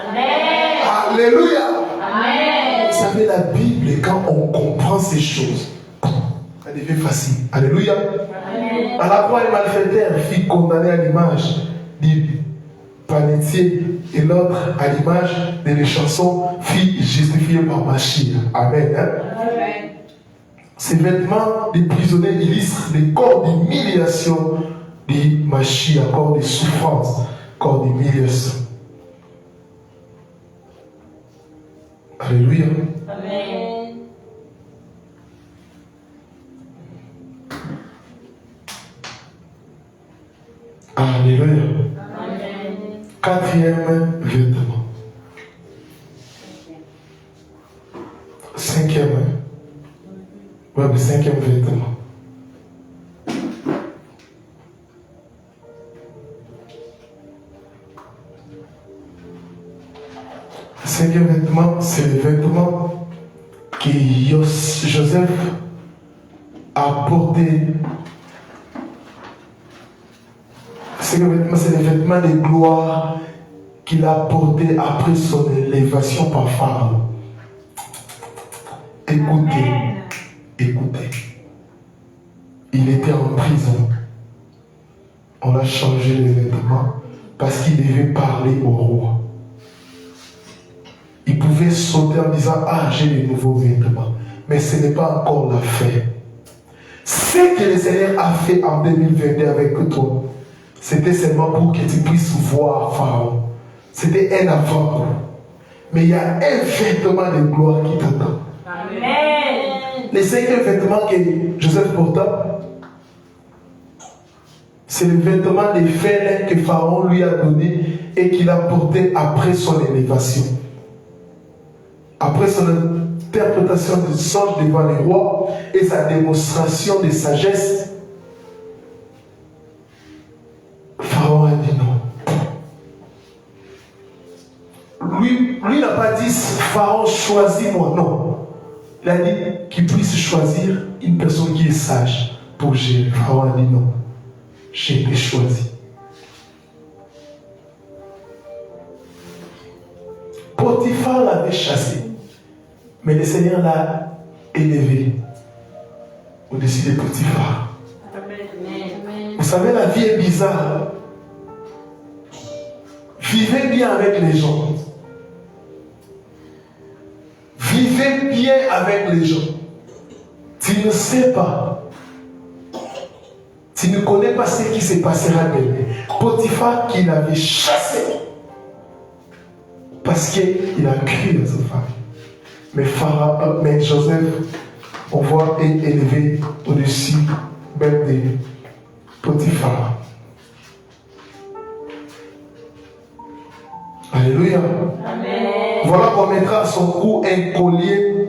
Amen. Alléluia. Amen. Vous savez, la Bible, quand on comprend ces choses, ça devient facile. Alléluia. Amen. À la croix, un malfaiteur fut condamné à l'image du panetier et l'autre à l'image de les chansons fut justifié par Machia. Amen. Amen. Ces vêtements des prisonniers illustrent les corps d'humiliation de Machia, corps de souffrance, corps d'humiliation. Alléluia. Amen. Alléluia. Amen. Quatrième vêtement. Cinquième. Ouais, le cinquième vêtement. Le cinquième vêtement, c'est le vêtement que Joseph a porté. C'est le vêtement de gloire qu'il a porté après son élévation par Pharaon. Écoutez, écoutez. Il était en prison. On a changé les vêtements parce qu'il devait parler au roi. Il pouvait sauter en disant, ah, j'ai les nouveaux vêtements. Mais ce n'est pas encore la fin. Ce que le Seigneur a fait en 2022 avec toi, c'était seulement pour que tu puisses voir Pharaon. C'était un avant. Mais il y a un vêtement de gloire qui t'attend. Amen. Le cinquième vêtement que Joseph porta, c'est le vêtement de fer que Pharaon lui a donné et qu'il a porté après son élévation. Après son interprétation du songe devant les rois et sa démonstration de sagesse, Pharaon a dit non. Lui n'a pas dit Pharaon choisis-moi, non. Il a dit qu'il puisse choisir une personne qui est sage pour gérer. Pharaon a dit non. J'ai été choisi. Potiphar l'avait chassé, mais le Seigneur l'a élevé au-dessus de Potiphar. Amen. Vous savez, la vie est bizarre. Vivez bien avec les gens. Vivez bien avec les gens. Tu ne sais pas. Tu ne connais pas ce qui se passera demain. Potiphar qui l'avait chassé parce qu'il a cru à sa femme. Mais Joseph, on voit, est élevé au-dessus même de Potiphar. Alléluia. Amen. Voilà qu'on mettra à son cou un collier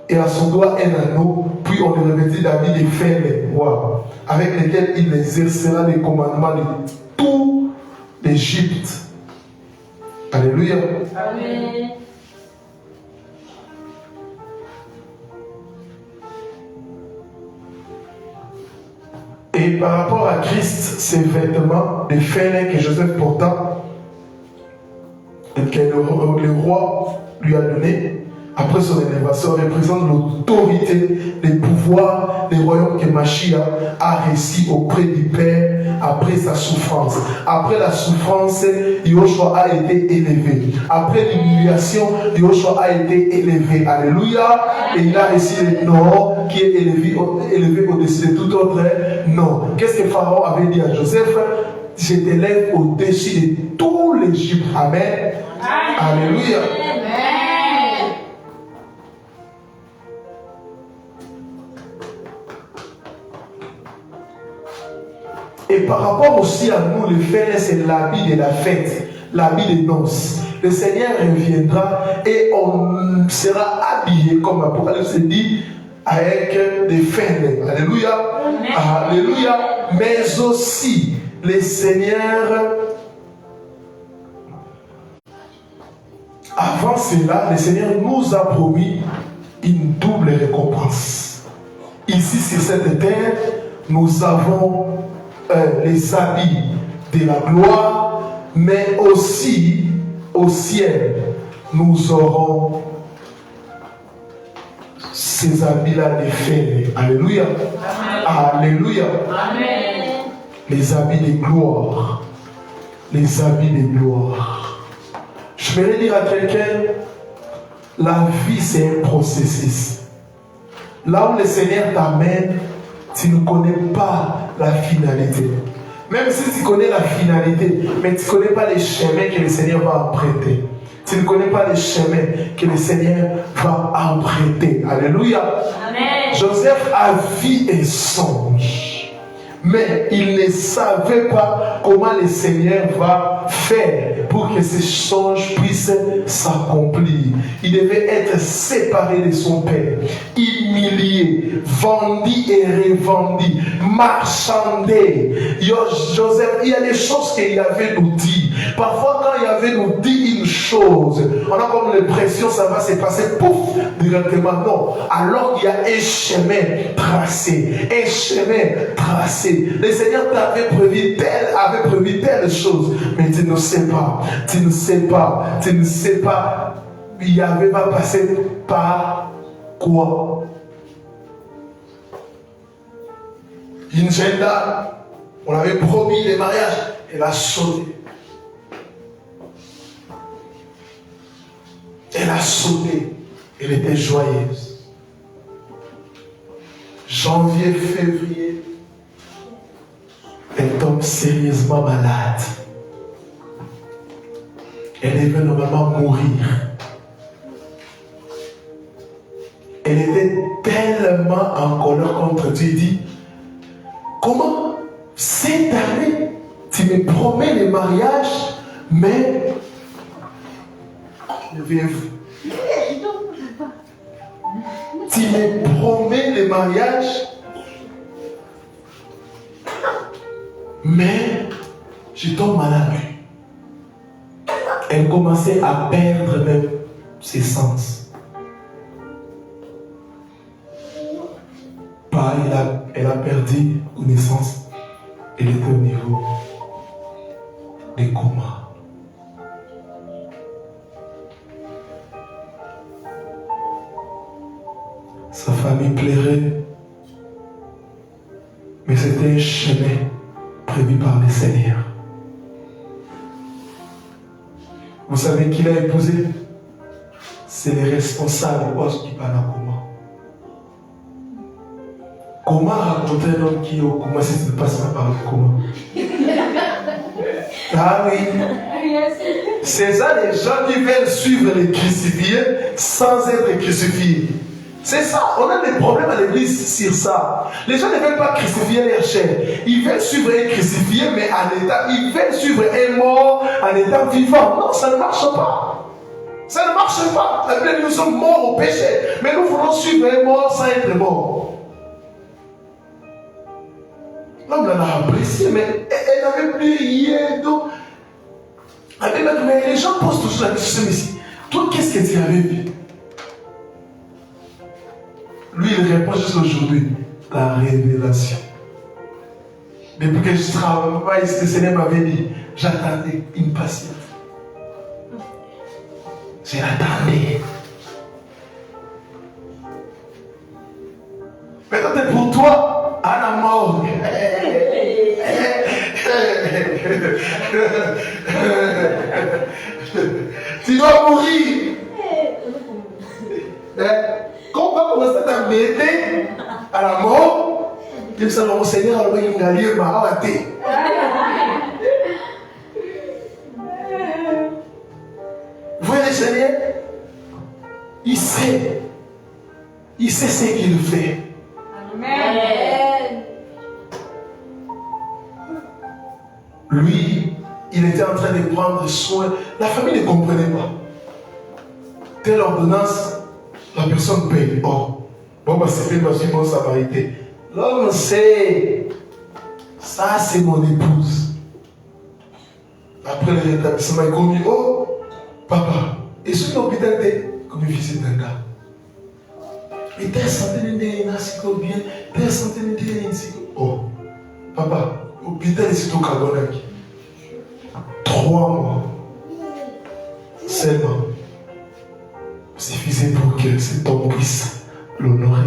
et à son doigt un anneau, puis on lui revêtit d'habits de fer les rois, avec lesquels il exercera les commandements de tout l'Égypte. Alléluia. Amen. Et par rapport à Christ, ces vêtements de fer que Joseph porta, que le roi lui a donné, après son élévation, représente l'autorité, les pouvoirs, les royaumes que Machia a reçus auprès du Père après sa souffrance. Après la souffrance, Yoshua a été élevé. Après l'humiliation, Yoshua a été élevé. Alléluia. Et il a reçu le nom qui est élevé au-dessus de tout autre nom. Qu'est-ce que Pharaon avait dit à Joseph? Je t'élève au-dessus de tout l'Égypte. Amen. Alléluia. Et par rapport aussi à nous, le fait, c'est l'habit de la fête, l'habit des noces. Le Seigneur reviendra et on sera habillé, comme l'Apocalypse dit, avec des fêtes. Alléluia. Alléluia. Mais aussi, le Seigneur, avant cela, le Seigneur nous a promis une double récompense. Ici, sur cette terre, nous avons les habits de la gloire, mais aussi au ciel, nous aurons ces habits-là de fer. Alléluia. Alléluia. Amen. Les habits de gloire. Les habits de gloire. Je vais dire à quelqu'un, la vie c'est un processus. Là où le Seigneur t'amène, tu ne connais pas la finalité. Même si tu connais la finalité, mais tu ne connais pas les chemins que le Seigneur va emprunter. Tu ne connais pas les chemins que le Seigneur va emprunter. Alléluia. Amen. Joseph a vu un songe, mais il ne savait pas comment le Seigneur va faire pour que ce songe puisse s'accomplir. Il devait être séparé de son père, humilié, vendu et revendu, marchandé. Joseph, il y a des choses qu'il avait nous dit. Parfois, quand il avait nous dit une chose, on a comme l'impression que ça va se passer, pouf, directement. Non. Alors il y a un chemin tracé. Un chemin tracé. Le Seigneur t'avait prévu telle chose, mais tu ne sais pas. Tu ne sais pas. Tu ne sais pas. Il avait pas passé par quoi? Une jeune dame, on avait promis les mariages, elle a sauté. Elle a sauté. Elle était joyeuse. Janvier, février, elle tombe sérieusement malade. Elle devait normalement mourir. Elle était tellement en colère contre Dieu. Il dit, comment cette année tu me promets le mariage, mais tu me promets le mariage, mais je tombe malade. Elle commençait à perdre même ses sens. Pareil, elle a perdu connaissance. Elle était au niveau des comas. Sa famille plairait, mais c'était un chemin prévu par le Seigneur. Vous savez qui l'a épousé? c'est les responsables qui parlent à comment. Comment raconter un homme qui est au coma si tu ne passes pas par le coma? Ah oui. C'est ça les gens qui veulent suivre les crucifiés sans être crucifiés. C'est ça, on a des problèmes à l'église sur ça. Les gens ne veulent pas crucifier leur chair. Ils veulent suivre un crucifié, mais en état, ils veulent suivre un mort en étant vivant. Non, ça ne marche pas. Ça ne marche pas. La Bible, nous sommes morts au péché, mais nous voulons suivre un mort sans être mort. L'homme l'a apprécié, mais elle n'avait plus rien d'autre. Mais les gens posent toujours la question, mais si, toi, qu'est-ce que tu avais vu? Lui, il répond juste aujourd'hui, la révélation. Depuis que je travaille, le Seigneur m'avait dit, j'attendais impatient. Je l'attendais. Maintenant, pour toi, à la mort. Tu dois mourir. Quand on va commencer à t'embêter à la mort, tu vas dire, Seigneur, alors il m'a dit, vous voyez le Seigneur? Il sait ce qu'il fait. Amen. Lui, il était en train de prendre soin. La famille ne comprenait pas. Telle ordonnance, la personne paye. Oh, bon, bah, c'est fait dans une bonne samaritain. L'homme sait, ça c'est mon épouse. Après le rétablissement, il commis, oh, papa, et ce l'hôpital était comme une visite d'un gars. Et t'es santé de bien, t'es santé de oh, papa, l'hôpital est au Kagonaki. 3 mois seulement suffisait pour que cet homme puisse l'honorer.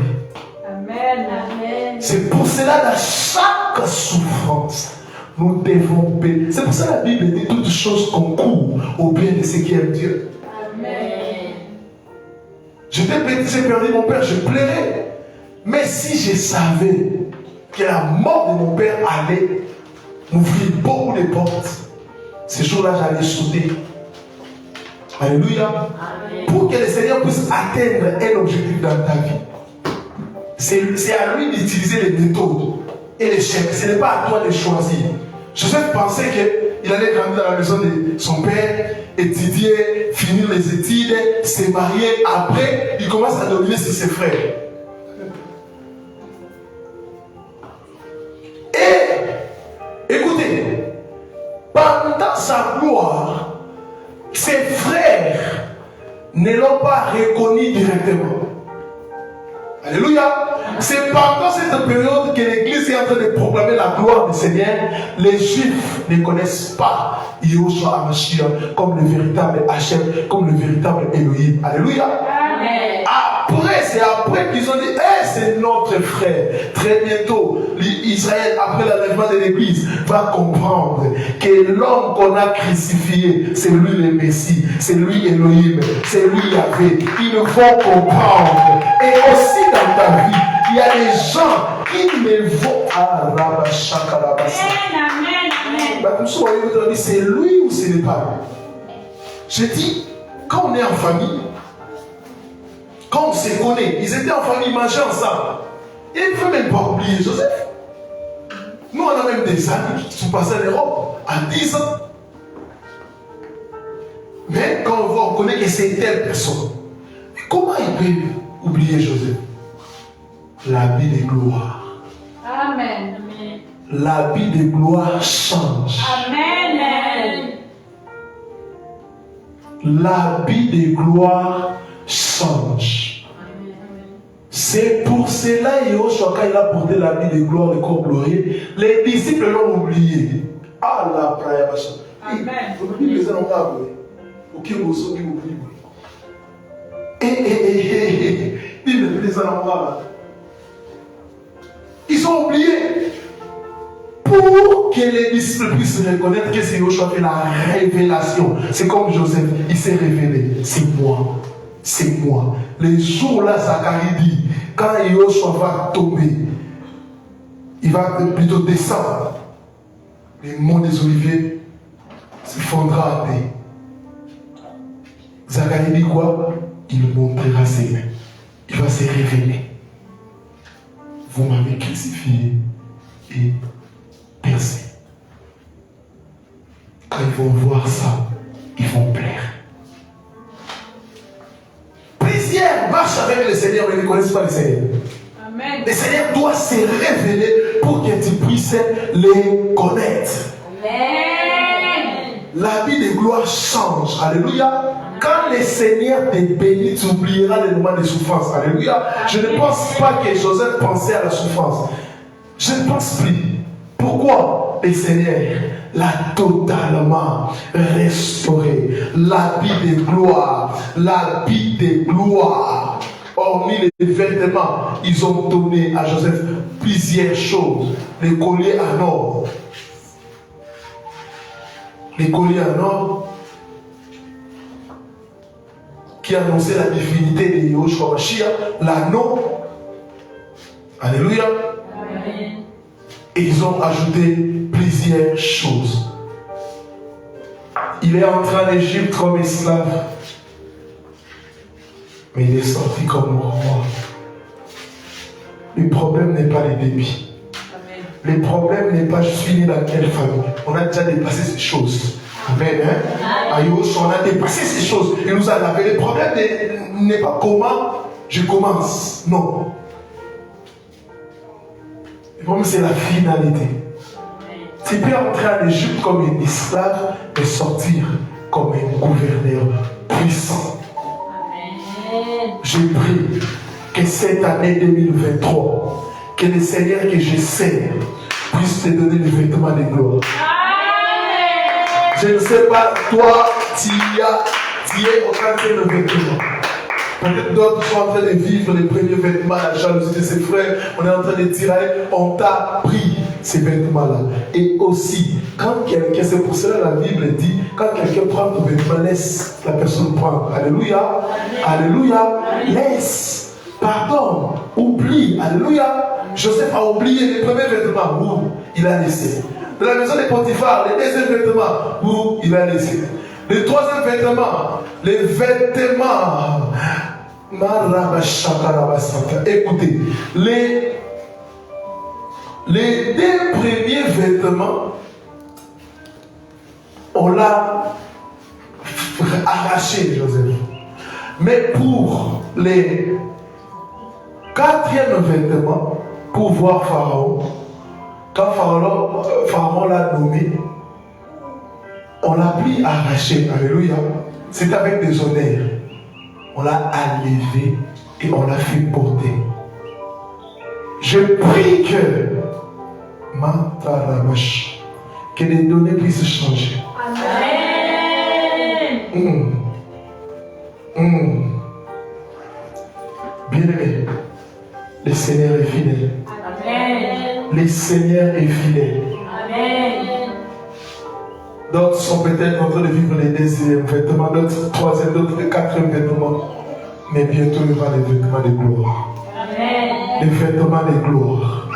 Amen. Amen. C'est pour cela, dans chaque souffrance, nous devons payer. C'est pour ça que la Bible dit toutes choses concourent au bien de ceux qui aiment Dieu. Amen. J'étais petit, j'ai perdu mon père, je pleurais. Mais si je savais que la mort de mon père allait m'ouvrir beaucoup de portes, ce jour-là, j'allais sauter. Alléluia. Amen. Pour que le Seigneur puisse atteindre un objectif dans ta vie, c'est à lui d'utiliser les méthodes et les chèques. Ce n'est pas à toi de choisir. Joseph pensait qu'il allait grandir dans la maison de son père, étudier, finir les études, se marier. Après, il commence à dominer sur ses frères. Et, écoutez, pendant sa gloire, ses frères ne l'ont pas reconnu directement. Alléluia. C'est pendant cette période que l'Église est en train de proclamer la gloire du Seigneur. Les Juifs ne connaissent pas Yahushua HaMashiach comme le véritable Hachem, comme le véritable Elohim. Alléluia. Amen. C'est après qu'ils ont dit, hey, c'est notre frère. Très bientôt, Israël, après l'enlèvement de l'Église, va comprendre que l'homme qu'on a crucifié, c'est lui le Messie, c'est lui Elohim, c'est lui Yahvé. Ils le font comprendre. Et aussi dans ta vie, il y a des gens qui ne vont pas à c'est lui ou ce n'est pas lui. Je dis, quand on est en famille, quand on se connaît, ils étaient en famille, ils mangeaient ensemble. Et il ne faut même pas oublier Joseph. Nous, on a même des amis qui sont passés en Europe à 10 ans. Mais quand on voit, on connaît que c'est telle personne. Mais comment il peut oublier Joseph? L'habit de gloire. Amen. L'habit de gloire change. Amen. L'habit de gloire change. C'est pour cela, Yahushua, quand il a porté l'habit de gloire, le corps glorieux, les disciples l'ont oublié. Ah la praia, Amen. Ils ont oublié. Pour que les disciples puissent reconnaître que c'est Yahushua qui fait la révélation. C'est comme Joseph, il s'est révélé. C'est moi. c'est moi. Les jours-là, Zacharie dit, quand Yoshua va tomber, il va plutôt descendre. Le mont des Oliviers se fondra en paix. Zacharie dit quoi? Il montrera ses mains. Il va se révéler. Vous m'avez crucifié et percé. Quand ils vont voir ça, ils vont plaire. Plusieurs marchent avec le Seigneur, mais ils ne connaissent pas le Seigneur. Amen. Le Seigneur doit se révéler pour que tu puisses les connaître. Amen. L'habit de gloire change. Alléluia. Quand le Seigneur te bénit, tu oublieras les moments de souffrance. Alléluia. Je ne pense pas que Joseph pensait à la souffrance. Je ne pense plus. Pourquoi? Le Seigneur l'a totalement restauré. L'habit de gloire. L'habit de gloire. Hormis les vêtements, ils ont donné à Joseph plusieurs choses. Les colliers en or. Les colliers en or qui annonçait la divinité de Yahushua Mashiach, l'anneau. Alléluia. Amen. Et ils ont ajouté plusieurs choses. Il est entré en Égypte comme esclave, mais il est sorti comme roi. Le problème n'est pas les débits. Le problème n'est pas je suis né dans quelle famille. On a déjà dépassé ces choses. Amen. À Yahushua, on a dépassé ces choses. Il nous a lavé. Le problème n'est pas comment je commence. Non. Le problème, c'est la finalité. Tu peux entrer en Égypte comme un esclave et sortir comme un gouverneur puissant. Amen. Je prie que cette année 2023, que le Seigneur que je sers puisse te donner le vêtement de gloire. Je ne sais pas, toi, tu es en train de faire le vêtement. Peut-être d'autres sont en train de vivre les premiers vêtements, la jalousie de ses frères. On est en train de dire, on t'a pris ces vêtements-là. Et aussi, quand quelqu'un, c'est pour cela la Bible dit, quand quelqu'un prend ton vêtement, laisse la personne prendre. Alléluia. Alléluia. Laisse. Pardon. Oublie. Alléluia. Joseph a oublié les premiers vêtements. Où il a laissé. De la maison de Potiphar, les deuxièmes vêtements. Où il a laissé. Le troisième vêtement, les vêtements. Écoutez, les deux premiers vêtements, on l'a arraché, Joseph. Mais pour les quatrième vêtements, pour voir Pharaon, quand Pharaon l'a nommé, on l'a pris arraché. Alléluia. C'est avec des honneurs. On l'a enlevé et on l'a fait porter. Je prie que les données puissent changer. Amen. Bien-aimé, le Seigneur est fidèle. Amen. Le Seigneur est fidèle. Amen. D'autres sont peut-être en train de vivre les deuxièmes vêtements, d'autres troisième, d'autres quatrième vêtements. Mais bientôt, il y aura les vêtements de gloire. Amen. Les vêtements de gloire.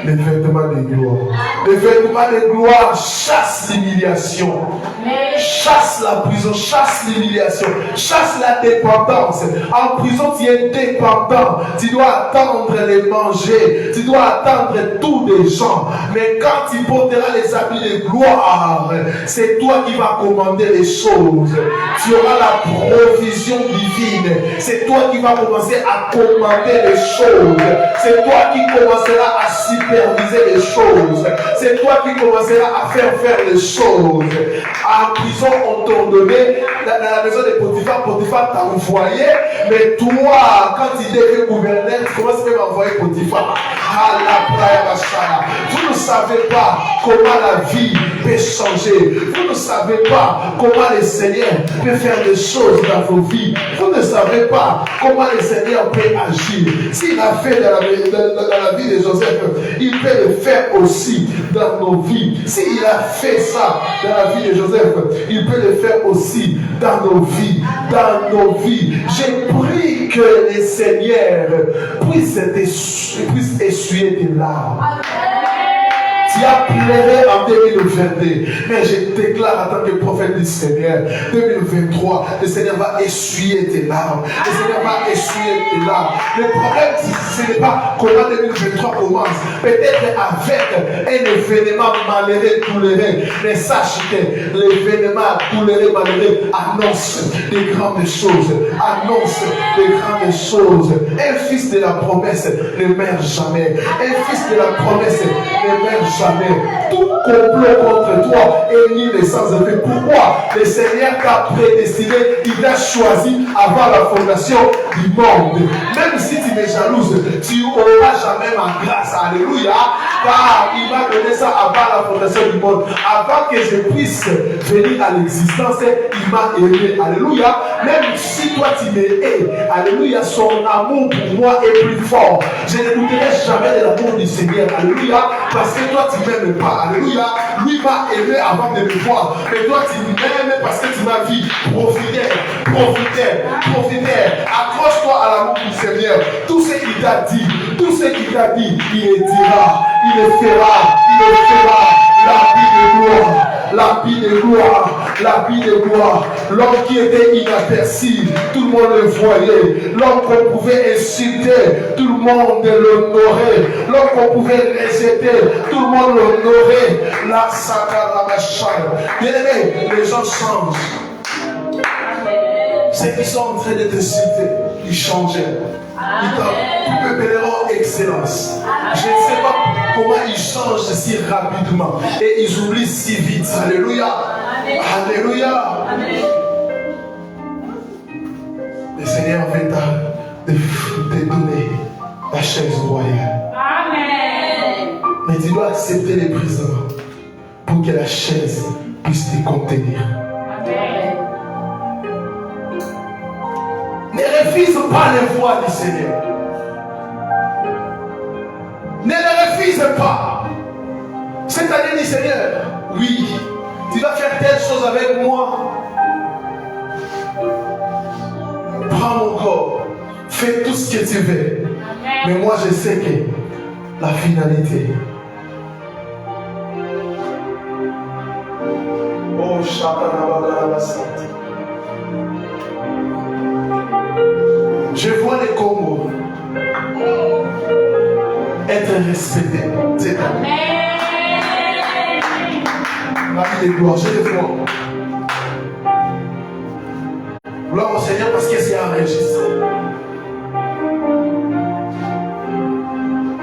Les vêtements de gloire. Les vêtements de gloire chassent l'humiliation. Chasse la prison, chasse l'humiliation, chasse la dépendance. En prison, tu es dépendant. Tu dois attendre les manger. Tu dois attendre tous des gens. Mais quand tu porteras les habits de gloire, c'est toi qui vas commander les choses. Tu auras la provision divine. C'est toi qui vas commencer à commander les choses. C'est toi qui commenceras à superviser les choses. C'est toi qui commenceras à faire les choses. En prison, on t'a donné dans la maison de Potiphar. Potiphar t'a envoyé, mais toi, quand il devient gouverneur, tu commences même à envoyer Potiphar. Vous ne savez pas comment la vie peut changer. Vous ne savez pas comment le Seigneur peut faire des choses dans vos vies. Vous ne savez pas comment le Seigneur peut agir. S'il a fait dans la vie de Joseph, il peut le faire aussi dans nos vies. S'il a fait ça dans la vie de Joseph, il peut le faire aussi dans nos vies. Dans nos vies. Je prie que les seigneurs puissent essuyer tes larmes. Tu as pleuré en 2022, mais je déclare en tant que prophète du Seigneur, 2023, le Seigneur va essuyer tes larmes. Le Seigneur va essuyer tes larmes. Le problème, ce n'est pas comment 2023 commence. Peut-être avec un événement malheureux, douloureux, mais sache que l'événement douloureux, malheureux annonce des grandes choses. Annonce des grandes choses. Un fils de la promesse ne meurt jamais. Un fils de la promesse ne meurt jamais. Tout complot contre toi est ni les sans effet. Pourquoi? Le Seigneur t'a prédestiné, il t'a choisi avant la fondation du monde. Même si tu es jalouse, tu n'auras jamais ma grâce. Alléluia. Car il m'a donné ça avant la fondation du monde. Avant que je puisse venir à l'existence, il m'a aimé. Alléluia. Même si toi tu m'aimes, alléluia, son amour pour moi est plus fort. Je ne douterai jamais de l'amour du Seigneur. Alléluia. Parce que toi tu ne m'aimes pas. Alléluia. Lui m'a aimé avant de me voir. Mais toi tu m'aimes parce que tu m'as vu. Profitez. Accroche-toi à l'amour du Seigneur. Tout ce qu'il t'a dit, il le dira, il le fera. La vie de gloire. L'homme qui était inaperçu, tout le monde le voyait. L'homme qu'on pouvait insulter, tout le monde l'honorait. L'homme qu'on pouvait rejeter, tout le monde l'honorait. La sakarabachai. Bien aimé, les gens changent. Ceux qui sont en train de te citer, ils changeaient. Ils t'appelleront excellence. Je ne sais pas comment ils changent si rapidement et ils oublient si vite. Alléluia. Alléluia. Le Seigneur veut te donner la chaise royale. Amen. Mais tu dois accepter les prisons pour que la chaise puisse te contenir. Amen. Ne refuse pas les voies du Seigneur. Ne les refuse pas. Cette année du Seigneur, oui, tu vas faire telle chose avec moi. Prends mon corps, fais tout ce que tu veux. Mais moi je sais que la finalité. Oh, Shakarabagabasati. Je vois les Congos être respectés. C'est Amen. la vie de gloire, je les vois. Gloire au Seigneur parce que c'est enregistré.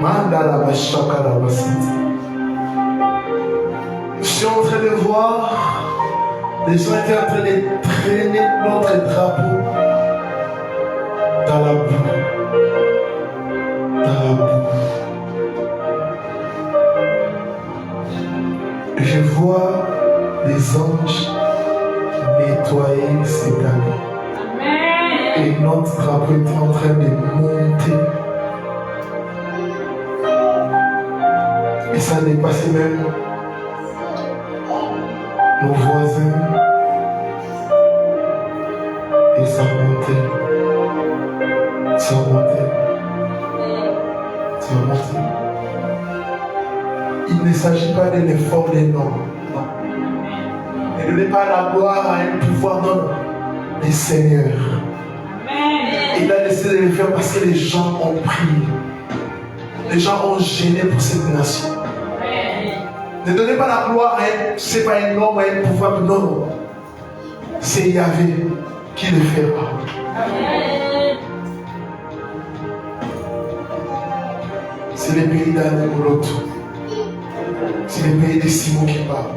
Mandala Bashakara Basiti. Je suis en train de voir les gens étaient en train de traîner notre drapeau dans la boue. Dans la boue. Je vois les anges nettoyer ces dalles. Et notre drapeau est en train de monter. Et ça dépassait même nos voisins. Et ça montait. Ça montait. Ça montait. Il ne s'agit pas d'un effort des noms. Non. Ne donnez pas la gloire à un pouvoir, non. Les seigneurs. Il a décidé de le faire parce que les gens ont prié. Les gens ont gêné pour cette nation. Ne donnez pas la gloire à un, c'est pas un homme, à un pouvoir, non. C'est Yahvé qui le fera. C'est le pays d'Anamoloto. C'est le pays de Simon qui parle.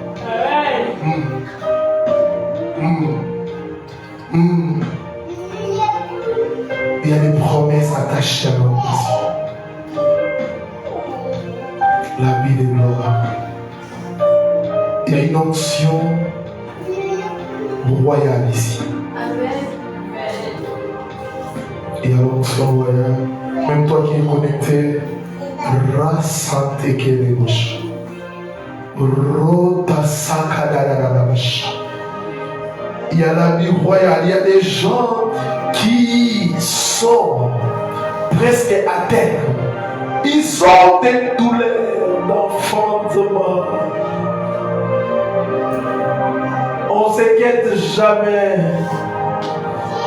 Il y a des promesses attachées à notre mission. La vie de gloire. Il y a une onction royale ici. Il y a l'onction royale. Même toi qui es connecté Rasante Kelebosha. Rota Sakadarabash. Il y a la vie royale, il y a des gens qui sont presque à terre. Ils ont des douleurs d'enfantement. On ne s'inquiète jamais.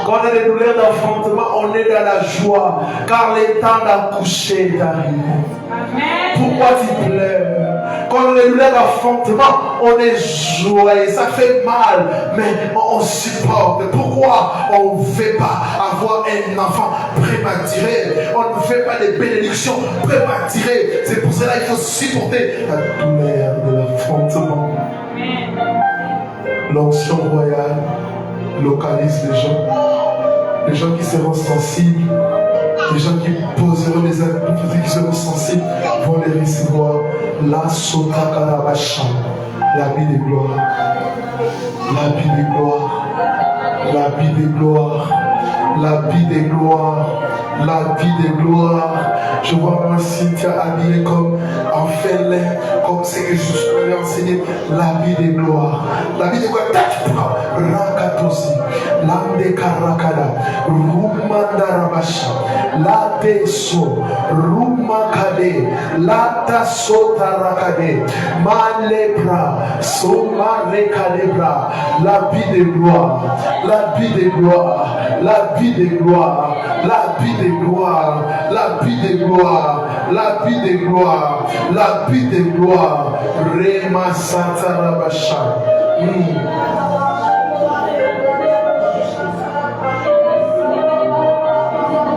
Quand on a des douleurs d'enfantement, on est dans la joie, car le temps d'accoucher est arrivé. Pourquoi tu pleures? Quand on a des douleurs d'enfantement, on est joyeux. Ça fait mal, mais on supporte. Pourquoi on ne fait pas avoir un enfant prématuré? On ne fait pas des bénédictions prématurées. C'est pour cela qu'il faut supporter la douleur de l'enfantement. L'onction royale localise les gens qui seront sensibles, les gens qui poseront les actes qui seront sensibles vont les recevoir. La sotakarabacha, la vie de gloire, la vie de gloire, la vie de gloire, la vie de gloire, la vie de gloire. Je vois ma Cynthia habillée comme en fêlin, comme c'est que je suis enseigné. La vie de gloire, la vie de gloire. Rakatosi, Lande Karakada, Rumandarabasha, La Teso, Rumakade, La Tasota Rakade, Malebra, Soma Rekalebra, la vie de gloire, la vie de gloire, la vie de gloire, la vie de gloire, la vie de gloire, la vie de gloire, la vie de gloire, Rema Satarabasha.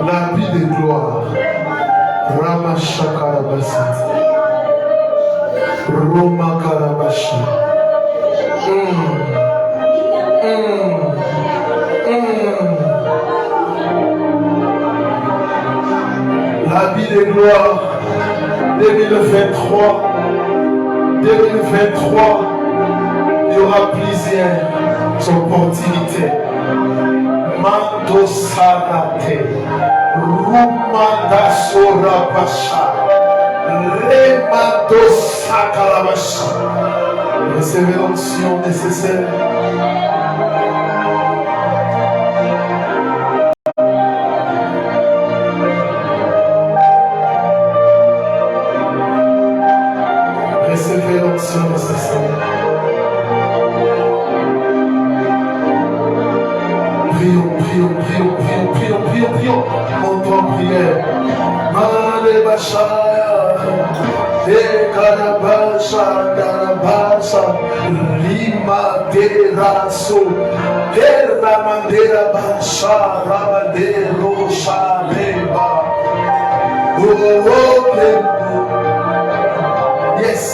La vie de gloire, Rama Shakarabasat, Roma Karabashi. La vie de gloire 2023, il y aura plusieurs opportunités. Mando Sarate, Rumanda Sorabasha, Remando Sakalabasha. Recevez l'onction nécessaire. Recevez l'onction nécessaire. Prions, montons en prière. Malebashaya, Ekarabasha, Karabasha, Lima Teraso, Eramandera Basha, Rabadero Shaleba. Oh, yes.